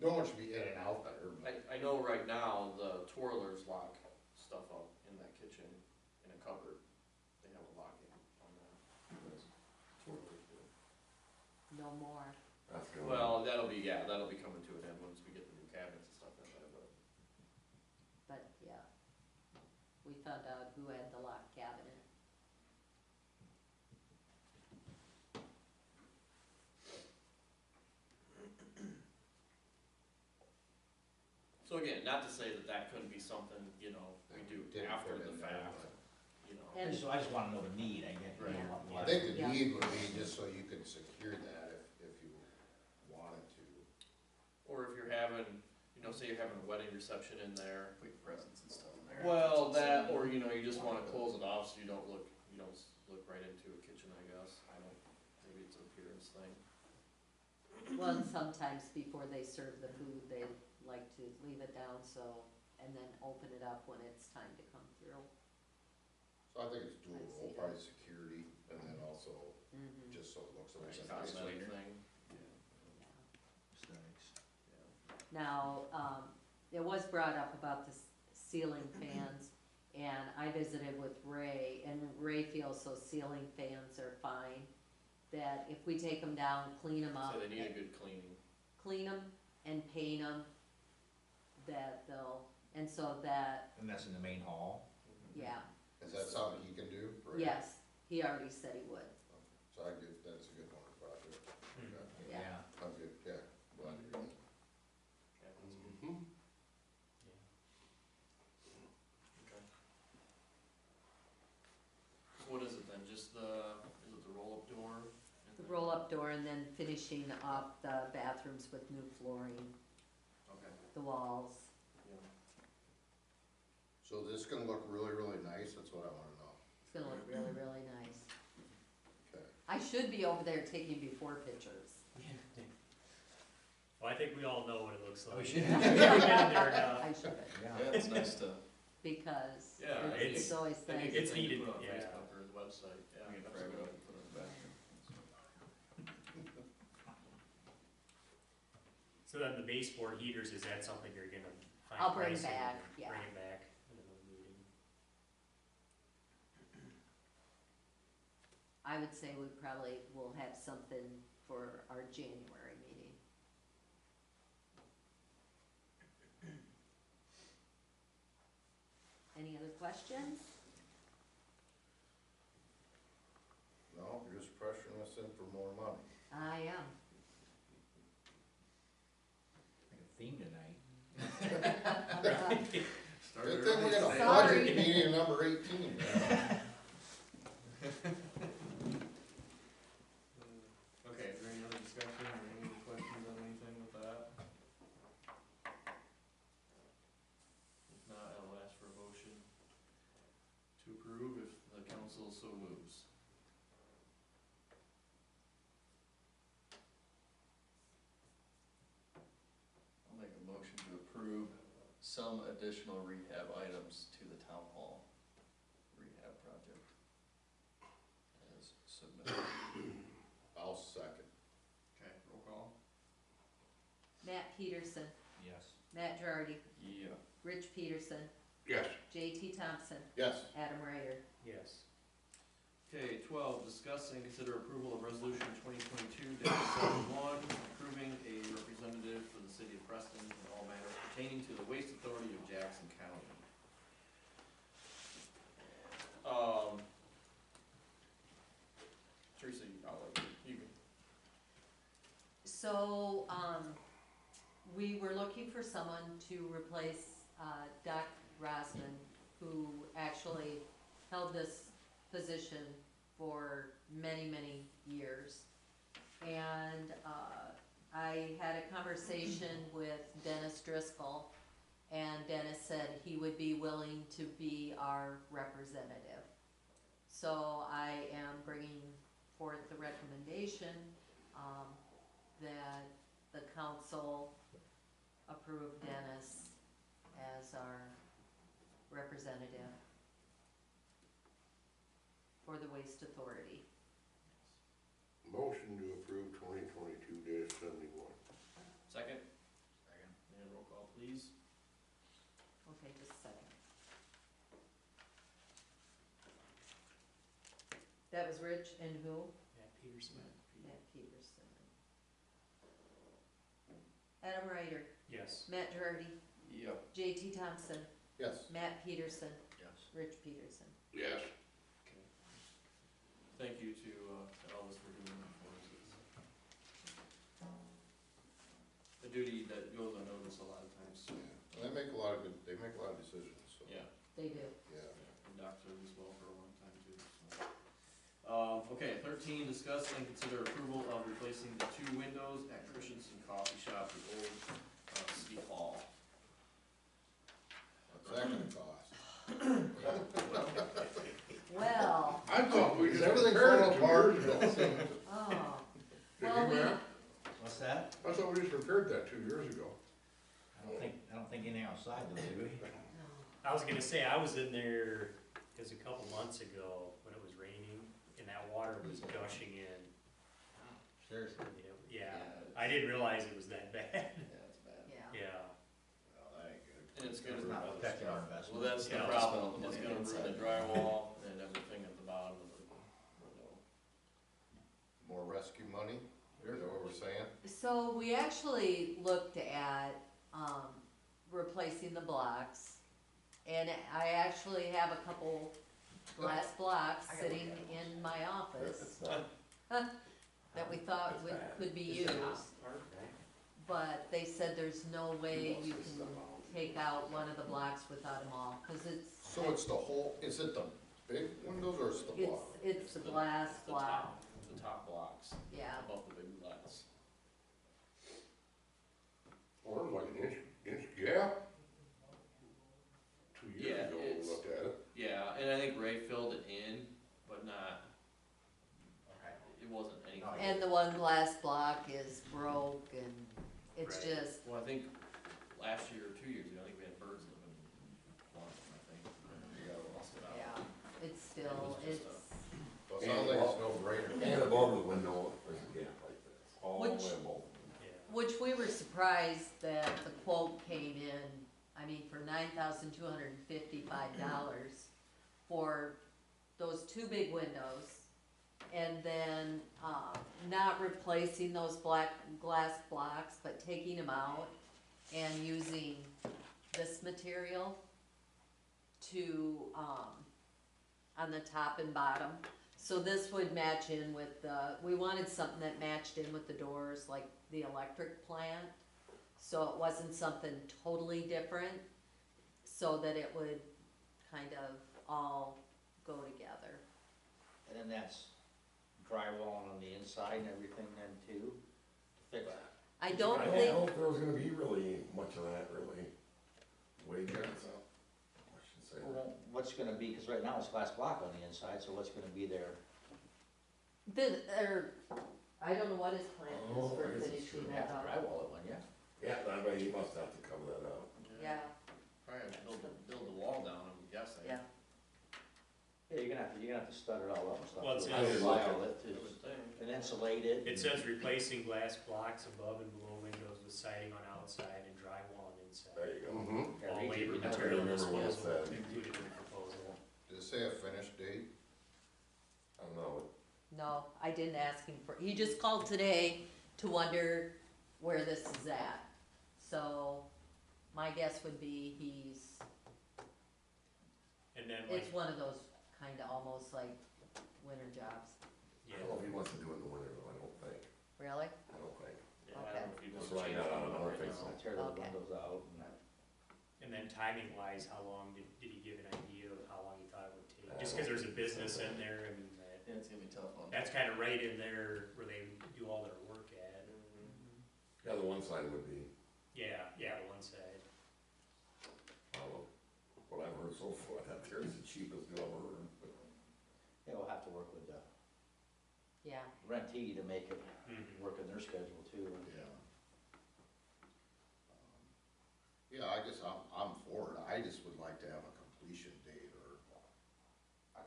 [SPEAKER 6] no one should be in and out there, but.
[SPEAKER 1] I know right now, the twirlers lock stuff up in that kitchen in a cupboard. They have a locking on that. Twirlers do.
[SPEAKER 3] No more.
[SPEAKER 1] Well, that'll be coming to an end once we get the new cabinets and stuff in there, but.
[SPEAKER 3] But, yeah, we found out who had the locked cabinet.
[SPEAKER 1] So again, not to say that couldn't be something, you know, we do
[SPEAKER 6] Didn't
[SPEAKER 1] after
[SPEAKER 6] put
[SPEAKER 1] the
[SPEAKER 6] in there,
[SPEAKER 1] fact, you know.
[SPEAKER 3] And-
[SPEAKER 2] I just wanna know the need, I get.
[SPEAKER 1] Right.
[SPEAKER 6] I think the
[SPEAKER 3] Yeah.
[SPEAKER 6] need would be just so you could secure that if you wanted to.
[SPEAKER 1] Or if you're having, you know, say you're having a wedding reception in there.
[SPEAKER 9] Put presents and stuff in there.
[SPEAKER 1] Well, that, or, you know, you just wanna close it off so you don't look right into a kitchen, I guess. I don't, maybe it's an appearance thing.
[SPEAKER 3] Well, and sometimes before they serve the food, they like to leave it down so, and then open it up when it's time to come through.
[SPEAKER 6] So I think it's dual
[SPEAKER 3] I see
[SPEAKER 6] role,
[SPEAKER 3] that.
[SPEAKER 6] probably security, and then also
[SPEAKER 3] Mm-hmm.
[SPEAKER 6] just so it looks like
[SPEAKER 1] Right,
[SPEAKER 6] something.
[SPEAKER 1] cosmetic thing.
[SPEAKER 3] Now, it was brought up about the ceiling fans, and I visited with Ray, and Ray feels those ceiling fans are fine. That if we take them down, clean them up.
[SPEAKER 1] So they need a good cleaning.
[SPEAKER 3] Clean them and paint them, that they'll, and so that,
[SPEAKER 2] And that's in the main hall?
[SPEAKER 3] yeah,
[SPEAKER 6] Is that something he can do? Right?
[SPEAKER 3] yes, he already said he would,
[SPEAKER 6] So I give, that's a good one project. Okay.
[SPEAKER 3] yeah.
[SPEAKER 6] Sounds good, yeah, glad to hear that.
[SPEAKER 1] Yeah, that's good.
[SPEAKER 6] Mhm.
[SPEAKER 1] Okay. So what is it then, just is it the roll-up door?
[SPEAKER 3] The roll-up door and then finishing up the bathrooms with new flooring,
[SPEAKER 1] Okay,
[SPEAKER 3] the walls.
[SPEAKER 1] yeah.
[SPEAKER 6] So this is gonna look really, really nice, that's what I wanna know.
[SPEAKER 3] It's gonna look really, really nice.
[SPEAKER 6] Okay.
[SPEAKER 3] I should be over there taking before pictures.
[SPEAKER 4] Well, I think we all know what it looks like.
[SPEAKER 2] We should.
[SPEAKER 4] Have you ever been in there enough?
[SPEAKER 3] I should,
[SPEAKER 1] Yeah, it's nice to.
[SPEAKER 3] because
[SPEAKER 1] Yeah,
[SPEAKER 3] it's always
[SPEAKER 1] I think
[SPEAKER 3] things.
[SPEAKER 4] It's
[SPEAKER 1] good thing to
[SPEAKER 4] needed,
[SPEAKER 1] put on
[SPEAKER 4] yeah.
[SPEAKER 1] Facebook or the website, yeah.
[SPEAKER 2] We can
[SPEAKER 1] that's
[SPEAKER 2] frame it
[SPEAKER 1] good.
[SPEAKER 2] up and put it in the bathroom.
[SPEAKER 4] So then the baseboard heaters, is that something you're gonna find
[SPEAKER 3] I'll bring
[SPEAKER 4] pricing
[SPEAKER 3] back,
[SPEAKER 4] and
[SPEAKER 3] yeah.
[SPEAKER 4] Bring it back at another meeting?
[SPEAKER 3] I would say we probably will have something for our January meeting. Any other questions?
[SPEAKER 6] No, you're just pressuring us in for more money.
[SPEAKER 3] I am.
[SPEAKER 2] Like a theme tonight.
[SPEAKER 1] Started
[SPEAKER 6] Good thing we got a
[SPEAKER 1] early today.
[SPEAKER 3] Sorry.
[SPEAKER 6] budget meeting number 18.
[SPEAKER 1] Okay, is there any other discussion or any other questions on anything with that? If not, I'll ask for a motion to approve if the council so moves.
[SPEAKER 2] I'll make a motion to approve some additional rehab items to the town hall rehab project as submitted.
[SPEAKER 6] I'll second.
[SPEAKER 1] Okay, roll call.
[SPEAKER 3] Matt Peterson,
[SPEAKER 2] Yes.
[SPEAKER 3] Matt Girardi,
[SPEAKER 2] Yeah.
[SPEAKER 3] Rich Peterson,
[SPEAKER 7] Yes.
[SPEAKER 3] JT Thompson,
[SPEAKER 6] Yes,
[SPEAKER 3] Adam Ryder.
[SPEAKER 4] Yes.
[SPEAKER 1] Okay, 12, discuss and consider approval of resolution 2022-71, approving a representative for the city of Preston in all matters pertaining to the waste authority of Jackson County. Teresa, I'll let you can.
[SPEAKER 3] So, we were looking for someone to replace, Doc Rosman, who actually held this position for many, many years. And, I had a conversation with Dennis Driscoll, and Dennis said he would be willing to be our representative. So I am bringing forth the recommendation, that the council approve Dennis as our representative for the Waste Authority.
[SPEAKER 7] Motion to approve 2022-71.
[SPEAKER 1] Second? Second. And roll call, please.
[SPEAKER 3] Okay, just a second. That was Rich and who?
[SPEAKER 4] Matt Peterson?
[SPEAKER 3] Matt Peterson. Adam Ryder,
[SPEAKER 4] Yes.
[SPEAKER 3] Matt Girardi,
[SPEAKER 2] Yep.
[SPEAKER 3] JT Thompson,
[SPEAKER 6] yes.
[SPEAKER 3] Matt Peterson,
[SPEAKER 2] Yes.
[SPEAKER 3] Rich Peterson.
[SPEAKER 7] Yes.
[SPEAKER 1] Okay. Thank you to Elvis for doing that for us. It's a duty that goes unnoticed a lot of times, so,
[SPEAKER 6] And they make a lot of decisions, so,
[SPEAKER 1] yeah.
[SPEAKER 3] They do.
[SPEAKER 6] yeah.
[SPEAKER 1] And Doc served as well for a long time too, so. Okay, 13, discuss and consider approval of replacing the 2 windows at Christensen Coffee Shop, the old City Hall.
[SPEAKER 6] What's that gonna cost?
[SPEAKER 3] Well,
[SPEAKER 7] I thought we
[SPEAKER 6] Is
[SPEAKER 7] just
[SPEAKER 6] everything
[SPEAKER 7] repaired
[SPEAKER 6] fall
[SPEAKER 7] it 2
[SPEAKER 6] apart?
[SPEAKER 7] years ago.
[SPEAKER 3] oh,
[SPEAKER 7] Did
[SPEAKER 3] Well,
[SPEAKER 7] you,
[SPEAKER 3] we-
[SPEAKER 7] Matt?
[SPEAKER 9] What's that?
[SPEAKER 7] I thought we just repaired that 2 years ago.
[SPEAKER 9] I don't think anything outside though, do we?
[SPEAKER 3] no.
[SPEAKER 4] I was gonna say, I was in there, cause a couple months ago, when it was raining, and that water was gushing in.
[SPEAKER 9] Seriously?
[SPEAKER 4] Yeah, I didn't realize it was that bad.
[SPEAKER 2] Yeah, it's bad.
[SPEAKER 3] Yeah.
[SPEAKER 4] Yeah.
[SPEAKER 6] Well, that ain't good.
[SPEAKER 1] And it's gonna
[SPEAKER 9] It's not
[SPEAKER 1] ruin other
[SPEAKER 9] affecting our
[SPEAKER 1] stuff.
[SPEAKER 9] investment.
[SPEAKER 1] Well, that's the
[SPEAKER 4] Yeah.
[SPEAKER 1] problem,
[SPEAKER 2] Spend
[SPEAKER 1] it's
[SPEAKER 2] the
[SPEAKER 1] gonna
[SPEAKER 2] money
[SPEAKER 1] ruin the
[SPEAKER 2] inside.
[SPEAKER 1] drywall and everything at the bottom of the window.
[SPEAKER 6] More rescue money, is that what we're saying?
[SPEAKER 3] So we actually looked at, replacing the blocks. And I actually have a couple glass blocks sitting in my office that we thought could be used. But they said there's no way you can take out one of the blocks without them all, cause
[SPEAKER 6] So it's the whole, is it the big windows or is it the block?
[SPEAKER 3] it's the glass
[SPEAKER 1] The
[SPEAKER 3] block,
[SPEAKER 1] top, the top blocks,
[SPEAKER 3] yeah.
[SPEAKER 1] above the big glass.
[SPEAKER 7] Well, there's like an inch gap. 2 years
[SPEAKER 1] Yeah,
[SPEAKER 7] ago, when
[SPEAKER 1] it's-
[SPEAKER 7] we looked at it.
[SPEAKER 1] Yeah, and I think Ray filled it in, but not, it
[SPEAKER 9] mean, oh,
[SPEAKER 3] And the one glass block is broke and it's
[SPEAKER 4] Right.
[SPEAKER 3] just,
[SPEAKER 1] Well, I think last year or 2 years ago, I think we had birds living in one of them, I think. You got lost it out.
[SPEAKER 3] yeah, it's
[SPEAKER 1] It
[SPEAKER 3] still,
[SPEAKER 1] was just
[SPEAKER 3] it's,
[SPEAKER 6] So it sounds like it's no brainer.
[SPEAKER 7] And above the window, there's a gap like this, all the way
[SPEAKER 3] Which-
[SPEAKER 7] above.
[SPEAKER 4] Yeah.
[SPEAKER 3] which we were surprised that the quote came in, I mean, for $9,255 for those two big windows. And then, not replacing those black glass blocks, but taking them out and using this material to, on the top and bottom. So this would match in with the, we wanted something that matched in with the doors, like the electric plant. So it wasn't something totally different, so that it would kind of all go together.
[SPEAKER 9] And then that's drywall on the inside and everything then too, to fix it.
[SPEAKER 3] I don't
[SPEAKER 7] I don't
[SPEAKER 3] think,
[SPEAKER 7] know if there was gonna be really much of that, really. Way down, so. I shouldn't say that.
[SPEAKER 9] Well, what's gonna be, cause right now it's glass block on the inside, so what's gonna be there?
[SPEAKER 3] I don't know what his plan is
[SPEAKER 7] Oh,
[SPEAKER 3] for
[SPEAKER 7] I guess it's
[SPEAKER 3] finishing
[SPEAKER 7] true.
[SPEAKER 9] You have
[SPEAKER 3] that
[SPEAKER 9] to
[SPEAKER 3] up.
[SPEAKER 9] drywall it, wouldn't you?
[SPEAKER 7] Yeah, I mean, he must have to cover that up.
[SPEAKER 3] Yeah,
[SPEAKER 1] Probably have to build the wall down, I'm guessing.
[SPEAKER 3] yeah.
[SPEAKER 9] Yeah, you're gonna have to stud it all up and stuff.
[SPEAKER 4] Well, it
[SPEAKER 9] too.
[SPEAKER 4] says-
[SPEAKER 9] File it,
[SPEAKER 1] I would think.
[SPEAKER 9] and insulate it.
[SPEAKER 4] It says replacing glass blocks above and below windows with siding on outside and drywall on inside.
[SPEAKER 7] There you go.
[SPEAKER 6] Mm-hmm.
[SPEAKER 9] Yeah,
[SPEAKER 4] All
[SPEAKER 9] read
[SPEAKER 4] labor
[SPEAKER 9] your-
[SPEAKER 4] material
[SPEAKER 7] remember what it
[SPEAKER 4] disposal
[SPEAKER 7] said.
[SPEAKER 4] included in the proposal.
[SPEAKER 6] Did it say a finish date?
[SPEAKER 7] I don't know,
[SPEAKER 3] No, I didn't ask him for, he just called today to wonder where this is at. So, my guess would be he's,
[SPEAKER 4] And then like,
[SPEAKER 3] it's one of those kinda almost like winter jobs,
[SPEAKER 7] I don't know if he wants to do it in the winter, though, I don't think,
[SPEAKER 3] really?
[SPEAKER 7] I don't think.
[SPEAKER 1] Yeah, I don't know if you
[SPEAKER 7] That's
[SPEAKER 1] want to
[SPEAKER 7] right,
[SPEAKER 1] change
[SPEAKER 7] no,
[SPEAKER 1] it
[SPEAKER 7] no, I don't
[SPEAKER 1] right
[SPEAKER 7] think
[SPEAKER 1] now.
[SPEAKER 7] so.
[SPEAKER 9] Tear the
[SPEAKER 3] Okay.
[SPEAKER 9] windows out
[SPEAKER 4] and then timing wise, how long did he give an idea of how long he thought it would take? Just cause there's a business in there, I mean,
[SPEAKER 1] Yeah, it's gonna be tough on.
[SPEAKER 4] that's kinda right in there where they do all their work at.
[SPEAKER 7] Yeah, the one side would be,
[SPEAKER 4] Yeah, the one side.
[SPEAKER 7] what I've heard so far, that there's the cheapest deal I've heard.
[SPEAKER 9] Yeah, we'll have to work with the
[SPEAKER 3] Yeah,
[SPEAKER 9] rentee to make it
[SPEAKER 4] Mhm.
[SPEAKER 9] work in their schedule too.
[SPEAKER 6] Yeah. Yeah, I guess I'm for it. I just would like to have a completion date or,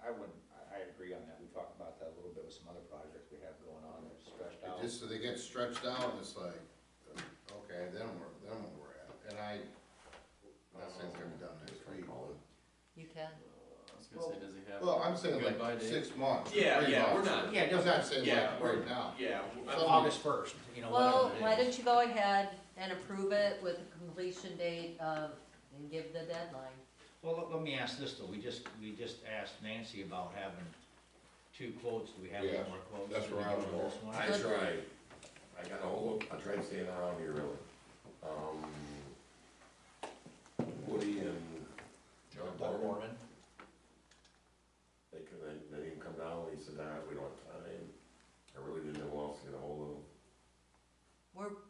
[SPEAKER 9] I wouldn't, I agree on that, we talked about that a little bit with some other projects we have going on, that's stretched out.
[SPEAKER 6] just so they get stretched out and it's like, okay, then where we're at. And I'm not saying it's gonna be done next week.
[SPEAKER 3] you can.
[SPEAKER 1] I was gonna say, does he have?
[SPEAKER 6] Well, I'm saying
[SPEAKER 1] Good by
[SPEAKER 6] like
[SPEAKER 1] date?
[SPEAKER 6] 6 months.
[SPEAKER 1] Yeah,
[SPEAKER 6] 3
[SPEAKER 1] yeah, we're
[SPEAKER 6] months.
[SPEAKER 1] not-
[SPEAKER 9] Yeah,
[SPEAKER 6] I'm not saying
[SPEAKER 1] Yeah,
[SPEAKER 6] like right now.
[SPEAKER 1] Yeah.
[SPEAKER 6] Some-
[SPEAKER 9] August first, you know,
[SPEAKER 3] Well,
[SPEAKER 9] whatever it
[SPEAKER 3] why
[SPEAKER 9] is.
[SPEAKER 3] don't you go ahead and approve it with a completion date of, and give the deadline.
[SPEAKER 9] Well, let me ask this though, we just asked Nancy about having 2 quotes, do we have any
[SPEAKER 6] Yeah,
[SPEAKER 9] more quotes?
[SPEAKER 6] that's where I was
[SPEAKER 9] on this one?
[SPEAKER 7] I tried, I got a hold of, I tried staying around here really. Woody and John
[SPEAKER 9] Doug
[SPEAKER 7] Borman,
[SPEAKER 9] Mormon,
[SPEAKER 7] they didn't come down, he said, nah, we don't have time. I really didn't know who else to get a hold of.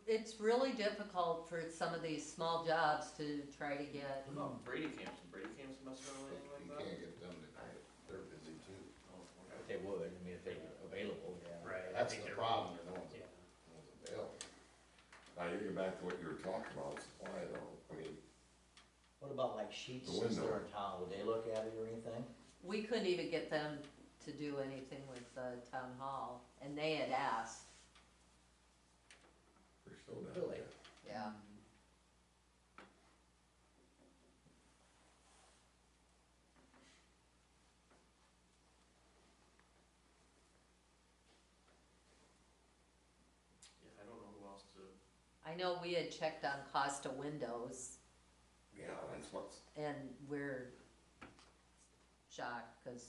[SPEAKER 3] It's really difficult for some of these small jobs to try to get,
[SPEAKER 1] What about Brady camps? Did Brady camps mess around with anything
[SPEAKER 6] You
[SPEAKER 1] like that?
[SPEAKER 6] can't get them tonight. They're busy too.
[SPEAKER 1] Oh, okay.
[SPEAKER 9] if they would, I mean, if they're available, yeah.
[SPEAKER 4] Right. I
[SPEAKER 6] That's
[SPEAKER 4] think
[SPEAKER 6] the
[SPEAKER 4] they're-
[SPEAKER 6] problem, no one's
[SPEAKER 4] Yeah.
[SPEAKER 6] available.
[SPEAKER 7] Now, you get back to what you were talking about, supply though, I mean,
[SPEAKER 9] What about like sheets
[SPEAKER 7] The
[SPEAKER 9] since
[SPEAKER 7] window.
[SPEAKER 9] they're in town, would they look at it or anything?
[SPEAKER 3] we couldn't even get them to do anything with the town hall, and they had asked,
[SPEAKER 7] they're still down
[SPEAKER 9] Really?
[SPEAKER 7] there.
[SPEAKER 3] yeah.
[SPEAKER 1] Yeah, I don't know who else to.
[SPEAKER 3] I know we had checked on cost of windows,
[SPEAKER 7] Yeah, that's what's,
[SPEAKER 3] and we're shocked, cause,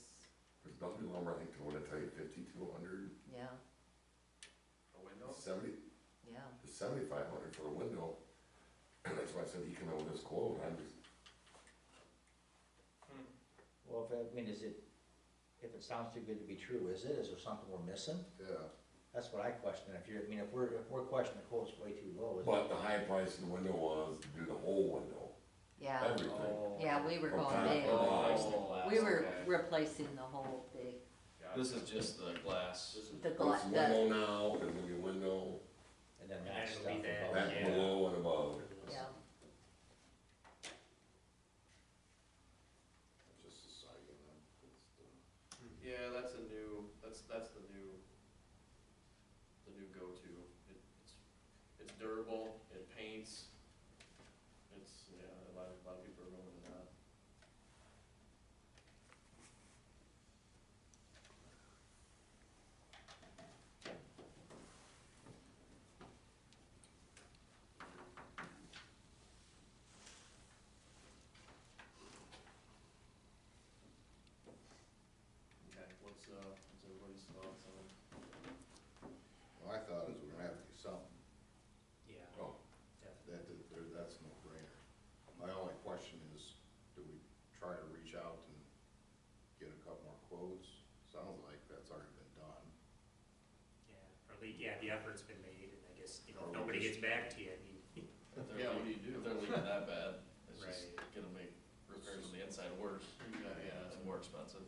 [SPEAKER 7] there's W lumber, I think, they wanna tell you 5,200,
[SPEAKER 3] yeah,
[SPEAKER 1] A window?
[SPEAKER 7] 70,
[SPEAKER 3] yeah.
[SPEAKER 7] 7,500 for the window. And that's why I said, you come out with this quote, I'm just,
[SPEAKER 9] Well, if it sounds too good to be true, is it, is there something we're missing?
[SPEAKER 6] Yeah.
[SPEAKER 9] That's what I question, if we're questioning the quote's way too low, is it?
[SPEAKER 7] but the high price of the window was to do the whole window,
[SPEAKER 3] Yeah,
[SPEAKER 7] everything.
[SPEAKER 3] yeah, we were
[SPEAKER 7] From
[SPEAKER 3] going
[SPEAKER 7] top
[SPEAKER 3] big,
[SPEAKER 7] to bottom.
[SPEAKER 3] we were
[SPEAKER 1] okay.
[SPEAKER 3] replacing the whole big,
[SPEAKER 1] This is just the glass.
[SPEAKER 3] the
[SPEAKER 7] What's window now, there's gonna be a window,
[SPEAKER 9] And then
[SPEAKER 4] And
[SPEAKER 9] match
[SPEAKER 4] it'll
[SPEAKER 9] stuff
[SPEAKER 4] be that,
[SPEAKER 9] above.
[SPEAKER 7] back
[SPEAKER 4] yeah.
[SPEAKER 7] below and above.
[SPEAKER 3] yeah.
[SPEAKER 6] Just the siding, then, it's the,
[SPEAKER 1] Yeah, that's a new, that's the new go-to. It's durable, it paints, it's, yeah, a lot of people are going with that. Okay, what's everybody's thoughts on it?
[SPEAKER 6] my thought is we're gonna have to do something.
[SPEAKER 4] Yeah,
[SPEAKER 7] Oh,
[SPEAKER 4] definitely.
[SPEAKER 6] That's no brainer. My only question is, do we try to reach out and get a couple more quotes? Sounds like that's already been done.
[SPEAKER 4] Yeah, or the effort's been made, and I guess, you know,
[SPEAKER 6] Or
[SPEAKER 4] if
[SPEAKER 6] we
[SPEAKER 4] nobody
[SPEAKER 6] just-
[SPEAKER 4] gets back to you, I mean,
[SPEAKER 1] Yeah, what do you do?
[SPEAKER 2] If they're leaking that bad, it's just
[SPEAKER 4] Right.
[SPEAKER 2] gonna make repairs on the inside worse.
[SPEAKER 1] Yeah,
[SPEAKER 2] It's more expensive.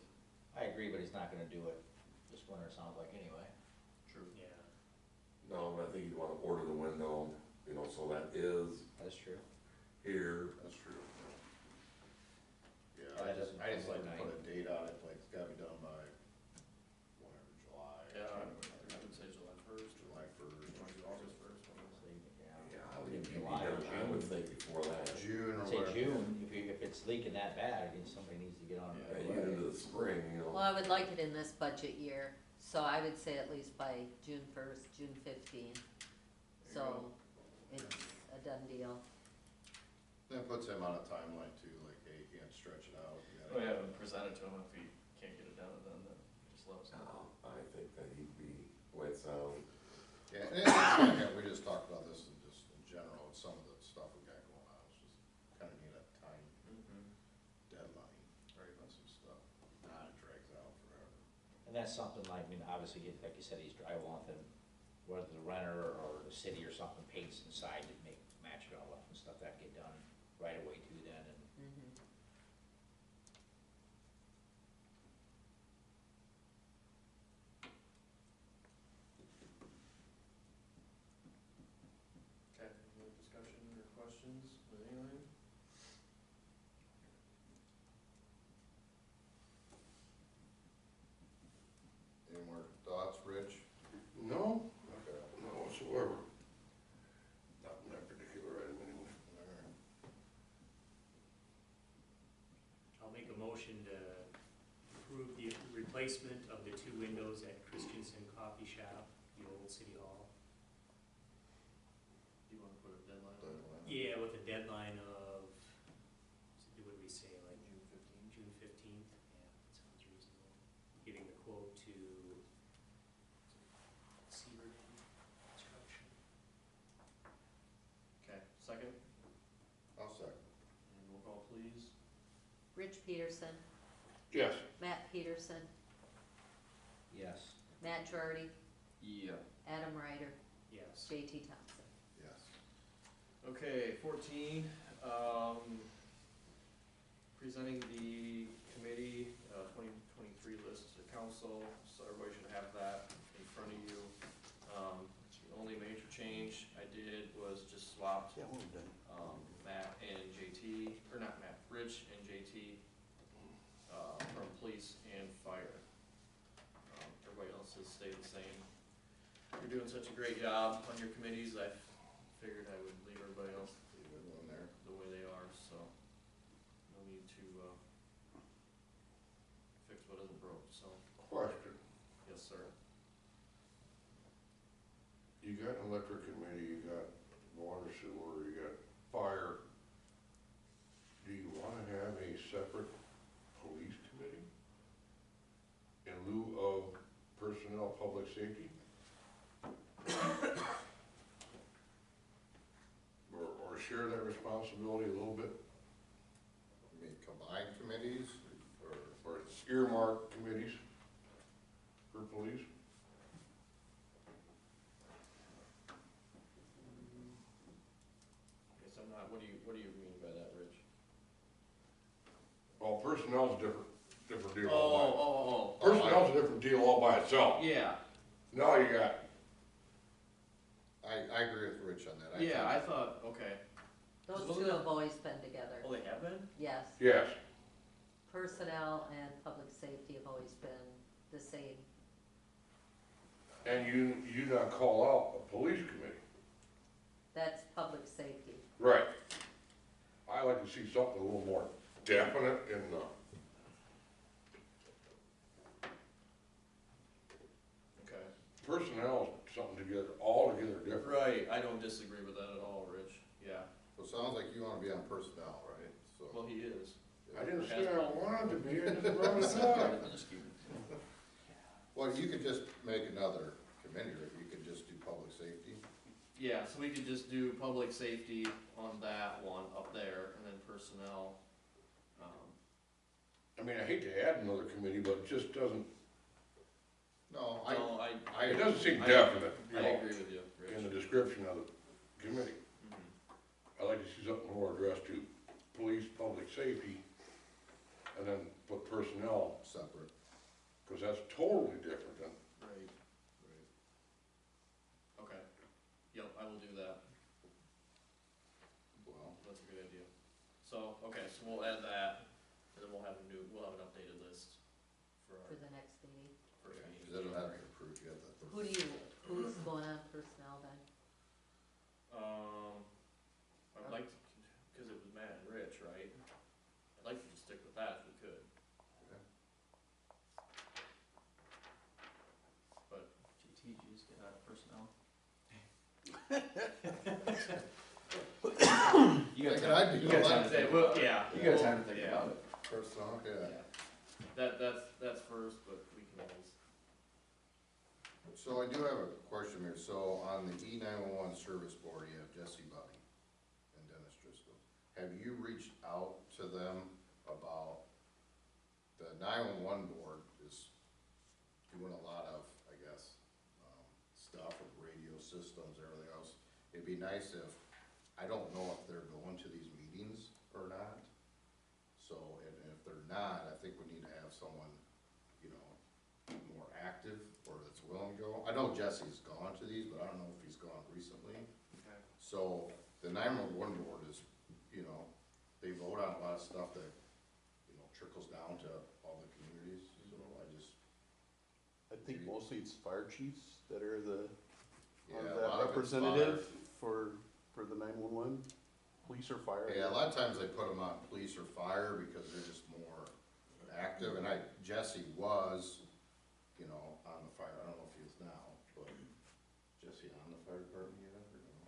[SPEAKER 9] I agree, but he's not gonna do it this winter, it sounds like, anyway.
[SPEAKER 1] true.
[SPEAKER 4] yeah.
[SPEAKER 7] no, but I think you wanna order the window, you know, so that is
[SPEAKER 9] That's true.
[SPEAKER 7] here.
[SPEAKER 6] That's true. Yeah,
[SPEAKER 9] Yeah, that doesn't
[SPEAKER 6] I just
[SPEAKER 9] come
[SPEAKER 6] like to
[SPEAKER 9] by
[SPEAKER 6] put
[SPEAKER 9] night.
[SPEAKER 6] a date on it, like it's gotta be done by whatever, July.
[SPEAKER 2] Yeah, I
[SPEAKER 6] January,
[SPEAKER 2] would say July first.
[SPEAKER 6] July first.
[SPEAKER 1] You wanna do August first?
[SPEAKER 9] So you can,
[SPEAKER 7] Yeah,
[SPEAKER 9] yeah.
[SPEAKER 7] I would be
[SPEAKER 9] July or
[SPEAKER 7] done, I would
[SPEAKER 9] June.
[SPEAKER 7] think before that.
[SPEAKER 6] June or
[SPEAKER 9] Say
[SPEAKER 6] whatever.
[SPEAKER 9] June, if it's leaking that bad, then somebody needs to get on it
[SPEAKER 7] Yeah,
[SPEAKER 9] right
[SPEAKER 7] you get
[SPEAKER 9] away.
[SPEAKER 7] into the spring, you know.
[SPEAKER 3] Well, I would like it in this budget year, so I would say at least by June 1st, June 15th. So it's a done deal.
[SPEAKER 6] That puts him on a timeline too, like, hey, you can't stretch it out. You
[SPEAKER 2] Oh,
[SPEAKER 6] gotta-
[SPEAKER 2] yeah, and present it to him if he can't get it done, then just let us know.
[SPEAKER 7] I think that he'd be, the way it sounds,
[SPEAKER 6] Yeah, and we just talked about this in just in general, with some of the stuff we got going on, it's just kinda need a time
[SPEAKER 2] Mm-hmm.
[SPEAKER 6] deadline, right, on some stuff. Nah, it drags out forever.
[SPEAKER 9] And that's something like, I mean, obviously, like you said, he's drywall, and whether the renter or the city or something paints inside to match it all up and stuff, that get done right away too then, and
[SPEAKER 3] Mhm.
[SPEAKER 1] Okay, any more discussion or questions with anything?
[SPEAKER 6] Any more thoughts, Rich?
[SPEAKER 7] no,
[SPEAKER 6] Okay.
[SPEAKER 7] not whatsoever. Not in that particular item anyway.
[SPEAKER 6] Alright.
[SPEAKER 4] I'll make a motion to approve the replacement of the two windows at Christensen Coffee Shop, the old city hall.
[SPEAKER 1] Do you wanna put a deadline on it?
[SPEAKER 6] Deadline.
[SPEAKER 4] Yeah, with a deadline of, what did we say, like
[SPEAKER 1] June 15th?
[SPEAKER 4] June 15th? Yeah, that sounds reasonable. Giving the quote to Seaver Construction.
[SPEAKER 1] Okay, second,
[SPEAKER 6] I'll second.
[SPEAKER 1] and roll call please.
[SPEAKER 3] Rich Peterson,
[SPEAKER 7] Yes.
[SPEAKER 3] Matt Peterson,
[SPEAKER 9] yes.
[SPEAKER 3] Matt Girardi,
[SPEAKER 2] Yeah.
[SPEAKER 3] Adam Ryder,
[SPEAKER 4] Yes.
[SPEAKER 3] JT Thompson.
[SPEAKER 6] Yes.
[SPEAKER 1] Okay, 14, presenting the committee, 2023 list to council, so everybody should have that in front of you. The only major change I did was just swapped, Matt and JT, or not Matt, Rich and JT, from police and fire. Everybody else has stayed the same. You're doing such a great job on your committees, I figured I would leave everybody else
[SPEAKER 6] Leave it on there.
[SPEAKER 1] the way they are, so no need to, fix what isn't broke, so,
[SPEAKER 7] Question,
[SPEAKER 1] yes, sir.
[SPEAKER 7] you got an electric committee, you got water sewer, you got fire. Do you wanna have a separate police committee in lieu of personnel public safety? Or share that responsibility a little bit,
[SPEAKER 6] You mean combined committees, or?
[SPEAKER 7] or earmark committees for police?
[SPEAKER 1] Guess I'm not, what do you mean by that, Rich?
[SPEAKER 7] Well, personnel's different deal
[SPEAKER 1] Oh,
[SPEAKER 7] all
[SPEAKER 1] oh,
[SPEAKER 7] by, personnel's a different deal all by itself.
[SPEAKER 1] yeah,
[SPEAKER 7] Now you got,
[SPEAKER 6] I agree with Rich on that.
[SPEAKER 1] Yeah, I
[SPEAKER 6] think-
[SPEAKER 1] thought, okay.
[SPEAKER 3] Those
[SPEAKER 1] Wasn't
[SPEAKER 3] two
[SPEAKER 1] that-
[SPEAKER 3] have always been together,
[SPEAKER 1] Oh, they have been?
[SPEAKER 3] yes.
[SPEAKER 7] yes,
[SPEAKER 3] Personnel and public safety have always been the same.
[SPEAKER 7] and you not call out a police committee.
[SPEAKER 3] That's public safety.
[SPEAKER 7] Right. I like to see something a little more definite in the,
[SPEAKER 1] Okay.
[SPEAKER 7] personnel, something together, altogether different.
[SPEAKER 1] Right, I don't disagree with that at all, Rich, yeah.
[SPEAKER 6] So it sounds like you wanna be on personnel, right? So.
[SPEAKER 1] Well, he is.
[SPEAKER 7] I didn't say I wanted to be, I just brought it up.
[SPEAKER 1] I'm just kidding.
[SPEAKER 6] Well, you could just make another committee, or you could just do public safety.
[SPEAKER 1] Yeah, so we could just do public safety on that one up there, and then personnel.
[SPEAKER 7] I mean, I hate to add another committee, but it just doesn't,
[SPEAKER 6] No,
[SPEAKER 1] No,
[SPEAKER 7] it doesn't seem
[SPEAKER 1] I-
[SPEAKER 7] definite, you
[SPEAKER 1] I
[SPEAKER 7] know,
[SPEAKER 1] agree with you,
[SPEAKER 7] in the
[SPEAKER 1] Rich.
[SPEAKER 7] description of the committee.
[SPEAKER 1] Mhm.
[SPEAKER 7] I like to see something more addressed to police, public safety, and then put personnel,
[SPEAKER 6] separate.
[SPEAKER 7] because that's totally different than,
[SPEAKER 1] Right, right. Okay, yep, I will do that,
[SPEAKER 6] Well,
[SPEAKER 1] that's a good idea. So, okay, so we'll add that, and then we'll have an updated list for
[SPEAKER 3] For
[SPEAKER 1] our
[SPEAKER 3] the next meeting.
[SPEAKER 1] first meeting.
[SPEAKER 6] because it doesn't have to be approved yet.
[SPEAKER 3] Who's going on personnel then?
[SPEAKER 1] I'd like to, cause it was Matt and Rich, right? I'd like to just stick with that if we could.
[SPEAKER 6] Okay.
[SPEAKER 1] But GTG's getting out of personnel.
[SPEAKER 6] You got time,
[SPEAKER 1] You got time to think about it. Yeah.
[SPEAKER 2] You got time to think
[SPEAKER 1] Yeah.
[SPEAKER 2] about it.
[SPEAKER 6] Personnel, yeah.
[SPEAKER 1] That's first, but we can always,
[SPEAKER 6] So I do have a question here. So on the E911 service board, you have Jesse Buddy and Dennis Driscoll. Have you reached out to them about, the 911 board is doing a lot of, I guess, stuff with radio systems, everything else. It'd be nice if, I don't know if they're going to these meetings or not. So, and if they're not, I think we need to have someone, you know, more active or that's willing to go. I know Jesse's gone to these, but I don't know if he's gone recently.
[SPEAKER 1] okay.
[SPEAKER 6] So the 911 board is, you know, they vote on a lot of stuff that, you know, trickles down to all the communities. So I just,
[SPEAKER 10] I think mostly it's fire chiefs that are
[SPEAKER 6] yeah, a
[SPEAKER 10] that
[SPEAKER 6] lot of it's
[SPEAKER 10] representative
[SPEAKER 6] fire.
[SPEAKER 10] for the 911, police or fire.
[SPEAKER 6] Yeah, a lot of times they put them on police or fire because they're just more active. And Jesse was, you know, on the fire. I don't know if he is now, but Jesse on the fire department yet or no?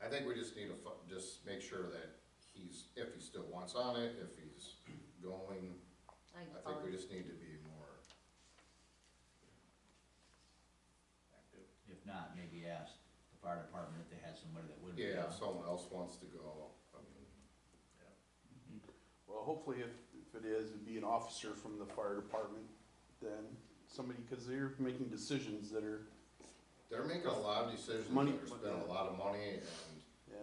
[SPEAKER 6] I think we just need to just make sure that he's, if he still wants on it, if he's going, I think we just need to be more active.
[SPEAKER 9] If not, maybe ask the fire department if they had somebody that would.
[SPEAKER 6] Yeah, if someone else wants to go, I mean,
[SPEAKER 10] Well, hopefully if it is, it'd be an officer from the fire department, then somebody, because they're making decisions that are,
[SPEAKER 6] they're making a lot of decisions,
[SPEAKER 10] Money-
[SPEAKER 6] they're spending a lot of money, and,
[SPEAKER 10] yeah.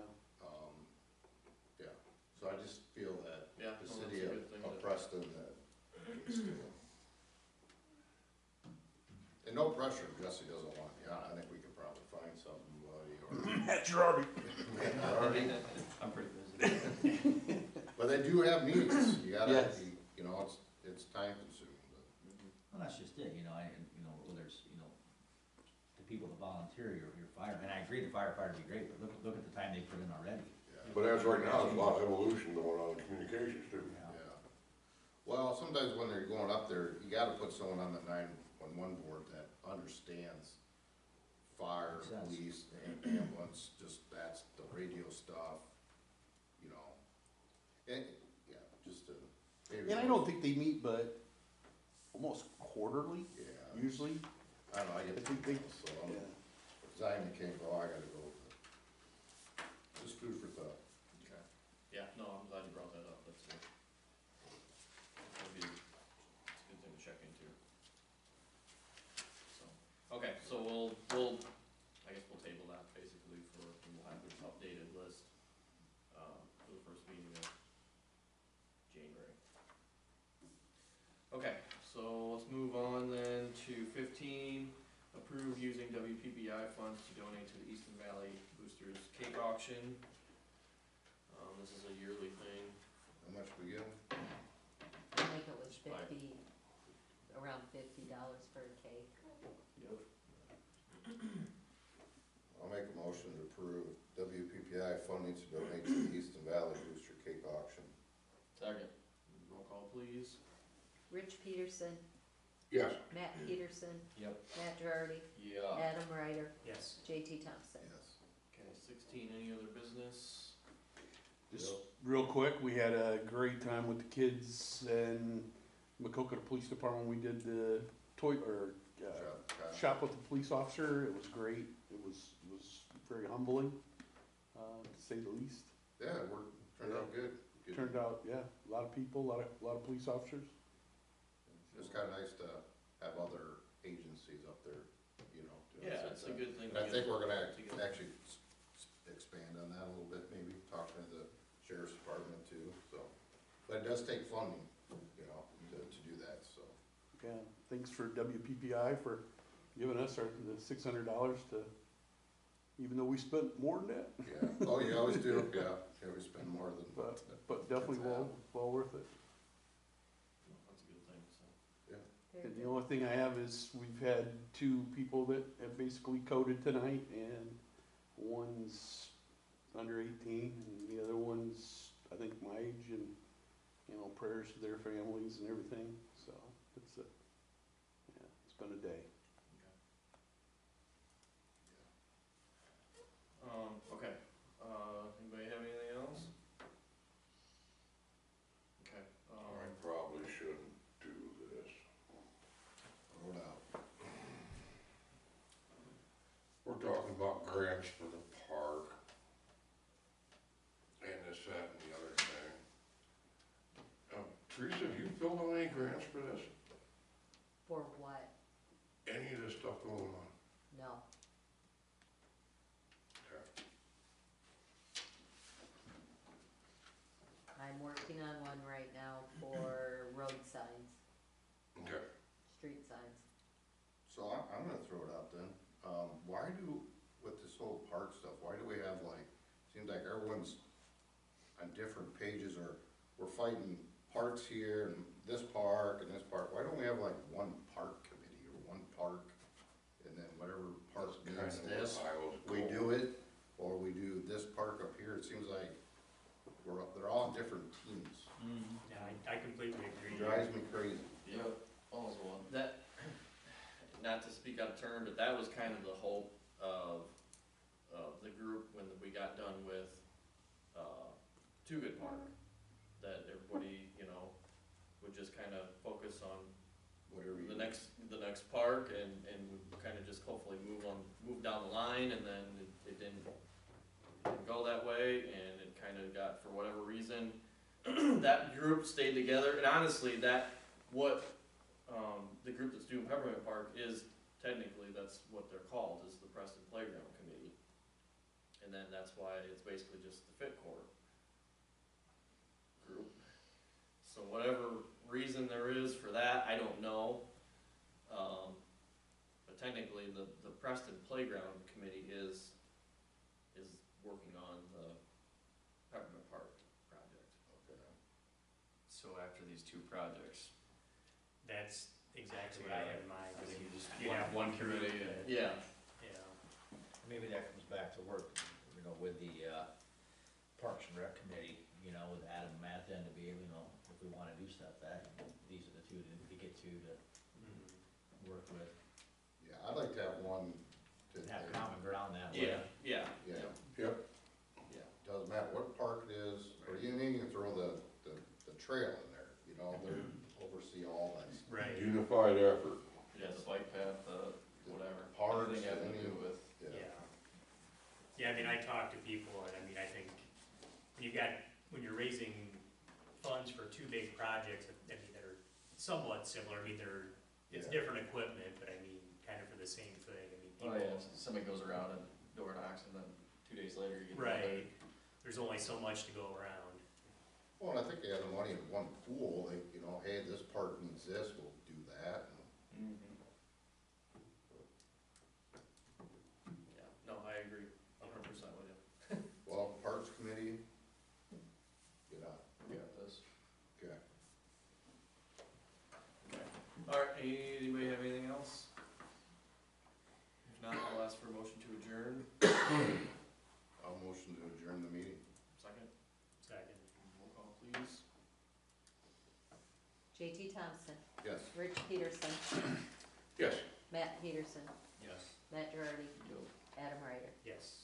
[SPEAKER 6] yeah. So I just feel that
[SPEAKER 1] Yeah,
[SPEAKER 6] the
[SPEAKER 1] well, that's
[SPEAKER 6] city
[SPEAKER 1] a good thing
[SPEAKER 6] of
[SPEAKER 1] to-
[SPEAKER 6] Preston that can still. And no pressure, if Jesse doesn't want, yeah, I think we could probably find somebody, or,
[SPEAKER 10] That's Robbie.
[SPEAKER 1] I'm pretty busy.
[SPEAKER 6] but they do have meetings, you gotta,
[SPEAKER 10] Yes.
[SPEAKER 6] you know, it's time consuming, but.
[SPEAKER 9] Well, that's just it, you know, whether it's, the people that volunteer, your fire, and I agree the firefighter would be great, but look at the time they put in already.
[SPEAKER 7] but as right now, there's a lot of evolution going on in communications too.
[SPEAKER 6] Yeah. Well, sometimes when they're going up there, you gotta put someone on the 911 board that understands fire,
[SPEAKER 9] Makes sense.
[SPEAKER 6] police, and ambulance, just that's the radio stuff, you know. And, yeah, just to, maybe.
[SPEAKER 10] And I don't think they meet, but almost quarterly,
[SPEAKER 6] Yeah,
[SPEAKER 10] usually.
[SPEAKER 6] I don't know, I get,
[SPEAKER 10] I think they-
[SPEAKER 6] so,
[SPEAKER 10] Yeah.
[SPEAKER 6] if Zion can't go, I gotta go. But just food for thought.
[SPEAKER 1] Okay, yeah, no, I'm glad you brought that up, that's good. That'd be, it's a good thing to check into. So, okay, so I guess we'll table that basically for, we'll have this updated list, for the first meeting of January. Okay, so so let's move on then to 15, approve using WPPI funds to donate to the Eastern Valley Boosters Cake Auction. This is a yearly thing.
[SPEAKER 6] How much we give?
[SPEAKER 3] I think it was
[SPEAKER 1] Right.
[SPEAKER 3] around $50 for a cake.
[SPEAKER 1] Yep.
[SPEAKER 6] I'll make a motion to approve WPPI funding to donate to the Easton Valley Booster Cake Auction.
[SPEAKER 1] Second. Roll call, please.
[SPEAKER 3] Rich Peterson,
[SPEAKER 7] Yes.
[SPEAKER 3] Matt Peterson,
[SPEAKER 1] Yep.
[SPEAKER 3] Matt Girardi,
[SPEAKER 1] Yeah.
[SPEAKER 3] Adam Ryder,
[SPEAKER 4] Yes.
[SPEAKER 3] JT Thompson.
[SPEAKER 6] Yes.
[SPEAKER 1] Okay, 16, any other business?
[SPEAKER 10] Just real quick, we had a great time with the kids and Macocata Police Department. We did the shop with the police officer. It was great. It was very humbling, to say the least.
[SPEAKER 6] Yeah, it turned out good. Good.
[SPEAKER 10] Turned out, yeah, a lot of people, a lot of police officers.
[SPEAKER 6] It's kinda nice to have other agencies up there, you know. doing
[SPEAKER 1] Yeah,
[SPEAKER 6] stuff
[SPEAKER 1] it's a
[SPEAKER 6] like
[SPEAKER 1] good thing.
[SPEAKER 6] that. And I think we're gonna
[SPEAKER 1] together.
[SPEAKER 6] actually expand on that a little bit, maybe talking to the sheriff's department too, so. But it does take funding, you know, to do that, so.
[SPEAKER 10] Yeah, thanks for WPPI for giving us the $600 to, even though we spent more than that,
[SPEAKER 6] Yeah, oh, you always do, yeah, you always spend more than.
[SPEAKER 10] but definitely well worth it.
[SPEAKER 1] That's a good thing, so.
[SPEAKER 3] Very
[SPEAKER 10] And the
[SPEAKER 3] good.
[SPEAKER 10] only thing I have is we've had 2 people that have basically coded tonight, and one's under 18 and the other one's, I think, my age, and, you know, prayers to their families and everything, so it's been a day.
[SPEAKER 1] Okay, anybody have anything else? Okay,
[SPEAKER 7] I probably shouldn't do this.
[SPEAKER 6] Throw it out.
[SPEAKER 7] We're talking about grants for the park and this, that, and the other thing. Teresa, have you filled out any grants for this?
[SPEAKER 3] For what?
[SPEAKER 7] Any of this stuff going on?
[SPEAKER 3] No.
[SPEAKER 7] Okay.
[SPEAKER 3] I'm working on one right now for road signs,
[SPEAKER 7] Okay.
[SPEAKER 3] street signs.
[SPEAKER 6] So I'm gonna throw it out then. Why with this whole park stuff, why do we have like, seems like everyone's on different pages, or we're fighting parks here and this park and this park. Why don't we have like one park committee or one park, and then whatever park needs this, we do it, or we do this park up here? It seems like they're all on different teams.
[SPEAKER 4] Yeah, I completely agree.
[SPEAKER 6] It drives me crazy.
[SPEAKER 1] Yep, all's one. That, not to speak out of turn, but that was kind of the hope of the group when we got done with, Too Good Park. That everybody, you know, would just kind of focus on
[SPEAKER 6] Whatever you.
[SPEAKER 1] the next park and kind of just hopefully move down the line, and then it didn't go that way, and it kind of got, for whatever reason, that group stayed together, and honestly, the group that's doing Peppermint Park is, technically, that's what they're called, is the Preston Playground Committee. And then that's why it's basically just the Fit Corps group. So whatever reason there is for that, I don't know. But technically, the Preston Playground Committee is working on the Peppermint Park project.
[SPEAKER 6] Okay.
[SPEAKER 1] So after these 2 projects.
[SPEAKER 4] That's exactly what I had in mind.
[SPEAKER 1] I think you just
[SPEAKER 4] You have
[SPEAKER 1] one
[SPEAKER 4] group
[SPEAKER 1] committee,
[SPEAKER 4] that-
[SPEAKER 1] yeah.
[SPEAKER 4] Yeah.
[SPEAKER 9] Maybe that comes back to work, you know, with the, Parks and Rec Committee, you know, with Adam and Matt then to be able, you know, if we wanna do stuff, these are the 2 to get to work with.
[SPEAKER 6] Yeah, I'd like to have one to.
[SPEAKER 9] Have common ground that way.
[SPEAKER 1] Yeah.
[SPEAKER 6] Yeah.
[SPEAKER 7] Yep.
[SPEAKER 1] Yeah.
[SPEAKER 6] Doesn't matter what park it is, or you can even throw the trail in there, you know, they oversee all that stuff.
[SPEAKER 4] Right.
[SPEAKER 7] Unified effort.
[SPEAKER 1] Yeah, the bike path, whatever.
[SPEAKER 6] Parks,
[SPEAKER 1] Anything having to
[SPEAKER 6] any-
[SPEAKER 1] do with.
[SPEAKER 4] Yeah. Yeah, I mean, I talk to people, and I mean, I think when you're raising funds for 2 big projects, I mean, that are somewhat similar, I mean, it's
[SPEAKER 6] Yeah.
[SPEAKER 4] different equipment, but I mean, kind of for the same thing, I mean, people.
[SPEAKER 1] Oh, yeah, somebody goes around and door knocks, and then 2 days later you get.
[SPEAKER 4] Right, there's only so much to go around.
[SPEAKER 6] Well, and I think they have the money in one pool, they, you know, hey, this park needs this, we'll do that.
[SPEAKER 1] Alright, anybody have anything else? If not, I'll ask for a motion to adjourn.
[SPEAKER 6] I'll motion to adjourn the meeting.
[SPEAKER 1] Second,
[SPEAKER 4] Second.
[SPEAKER 1] roll call please.
[SPEAKER 3] JT Thompson,
[SPEAKER 6] Yes.
[SPEAKER 3] Rich Peterson,
[SPEAKER 7] Yes.
[SPEAKER 3] Matt Peterson,
[SPEAKER 4] Yes.
[SPEAKER 3] Matt Girardi, Adam Ryder.
[SPEAKER 4] Yes.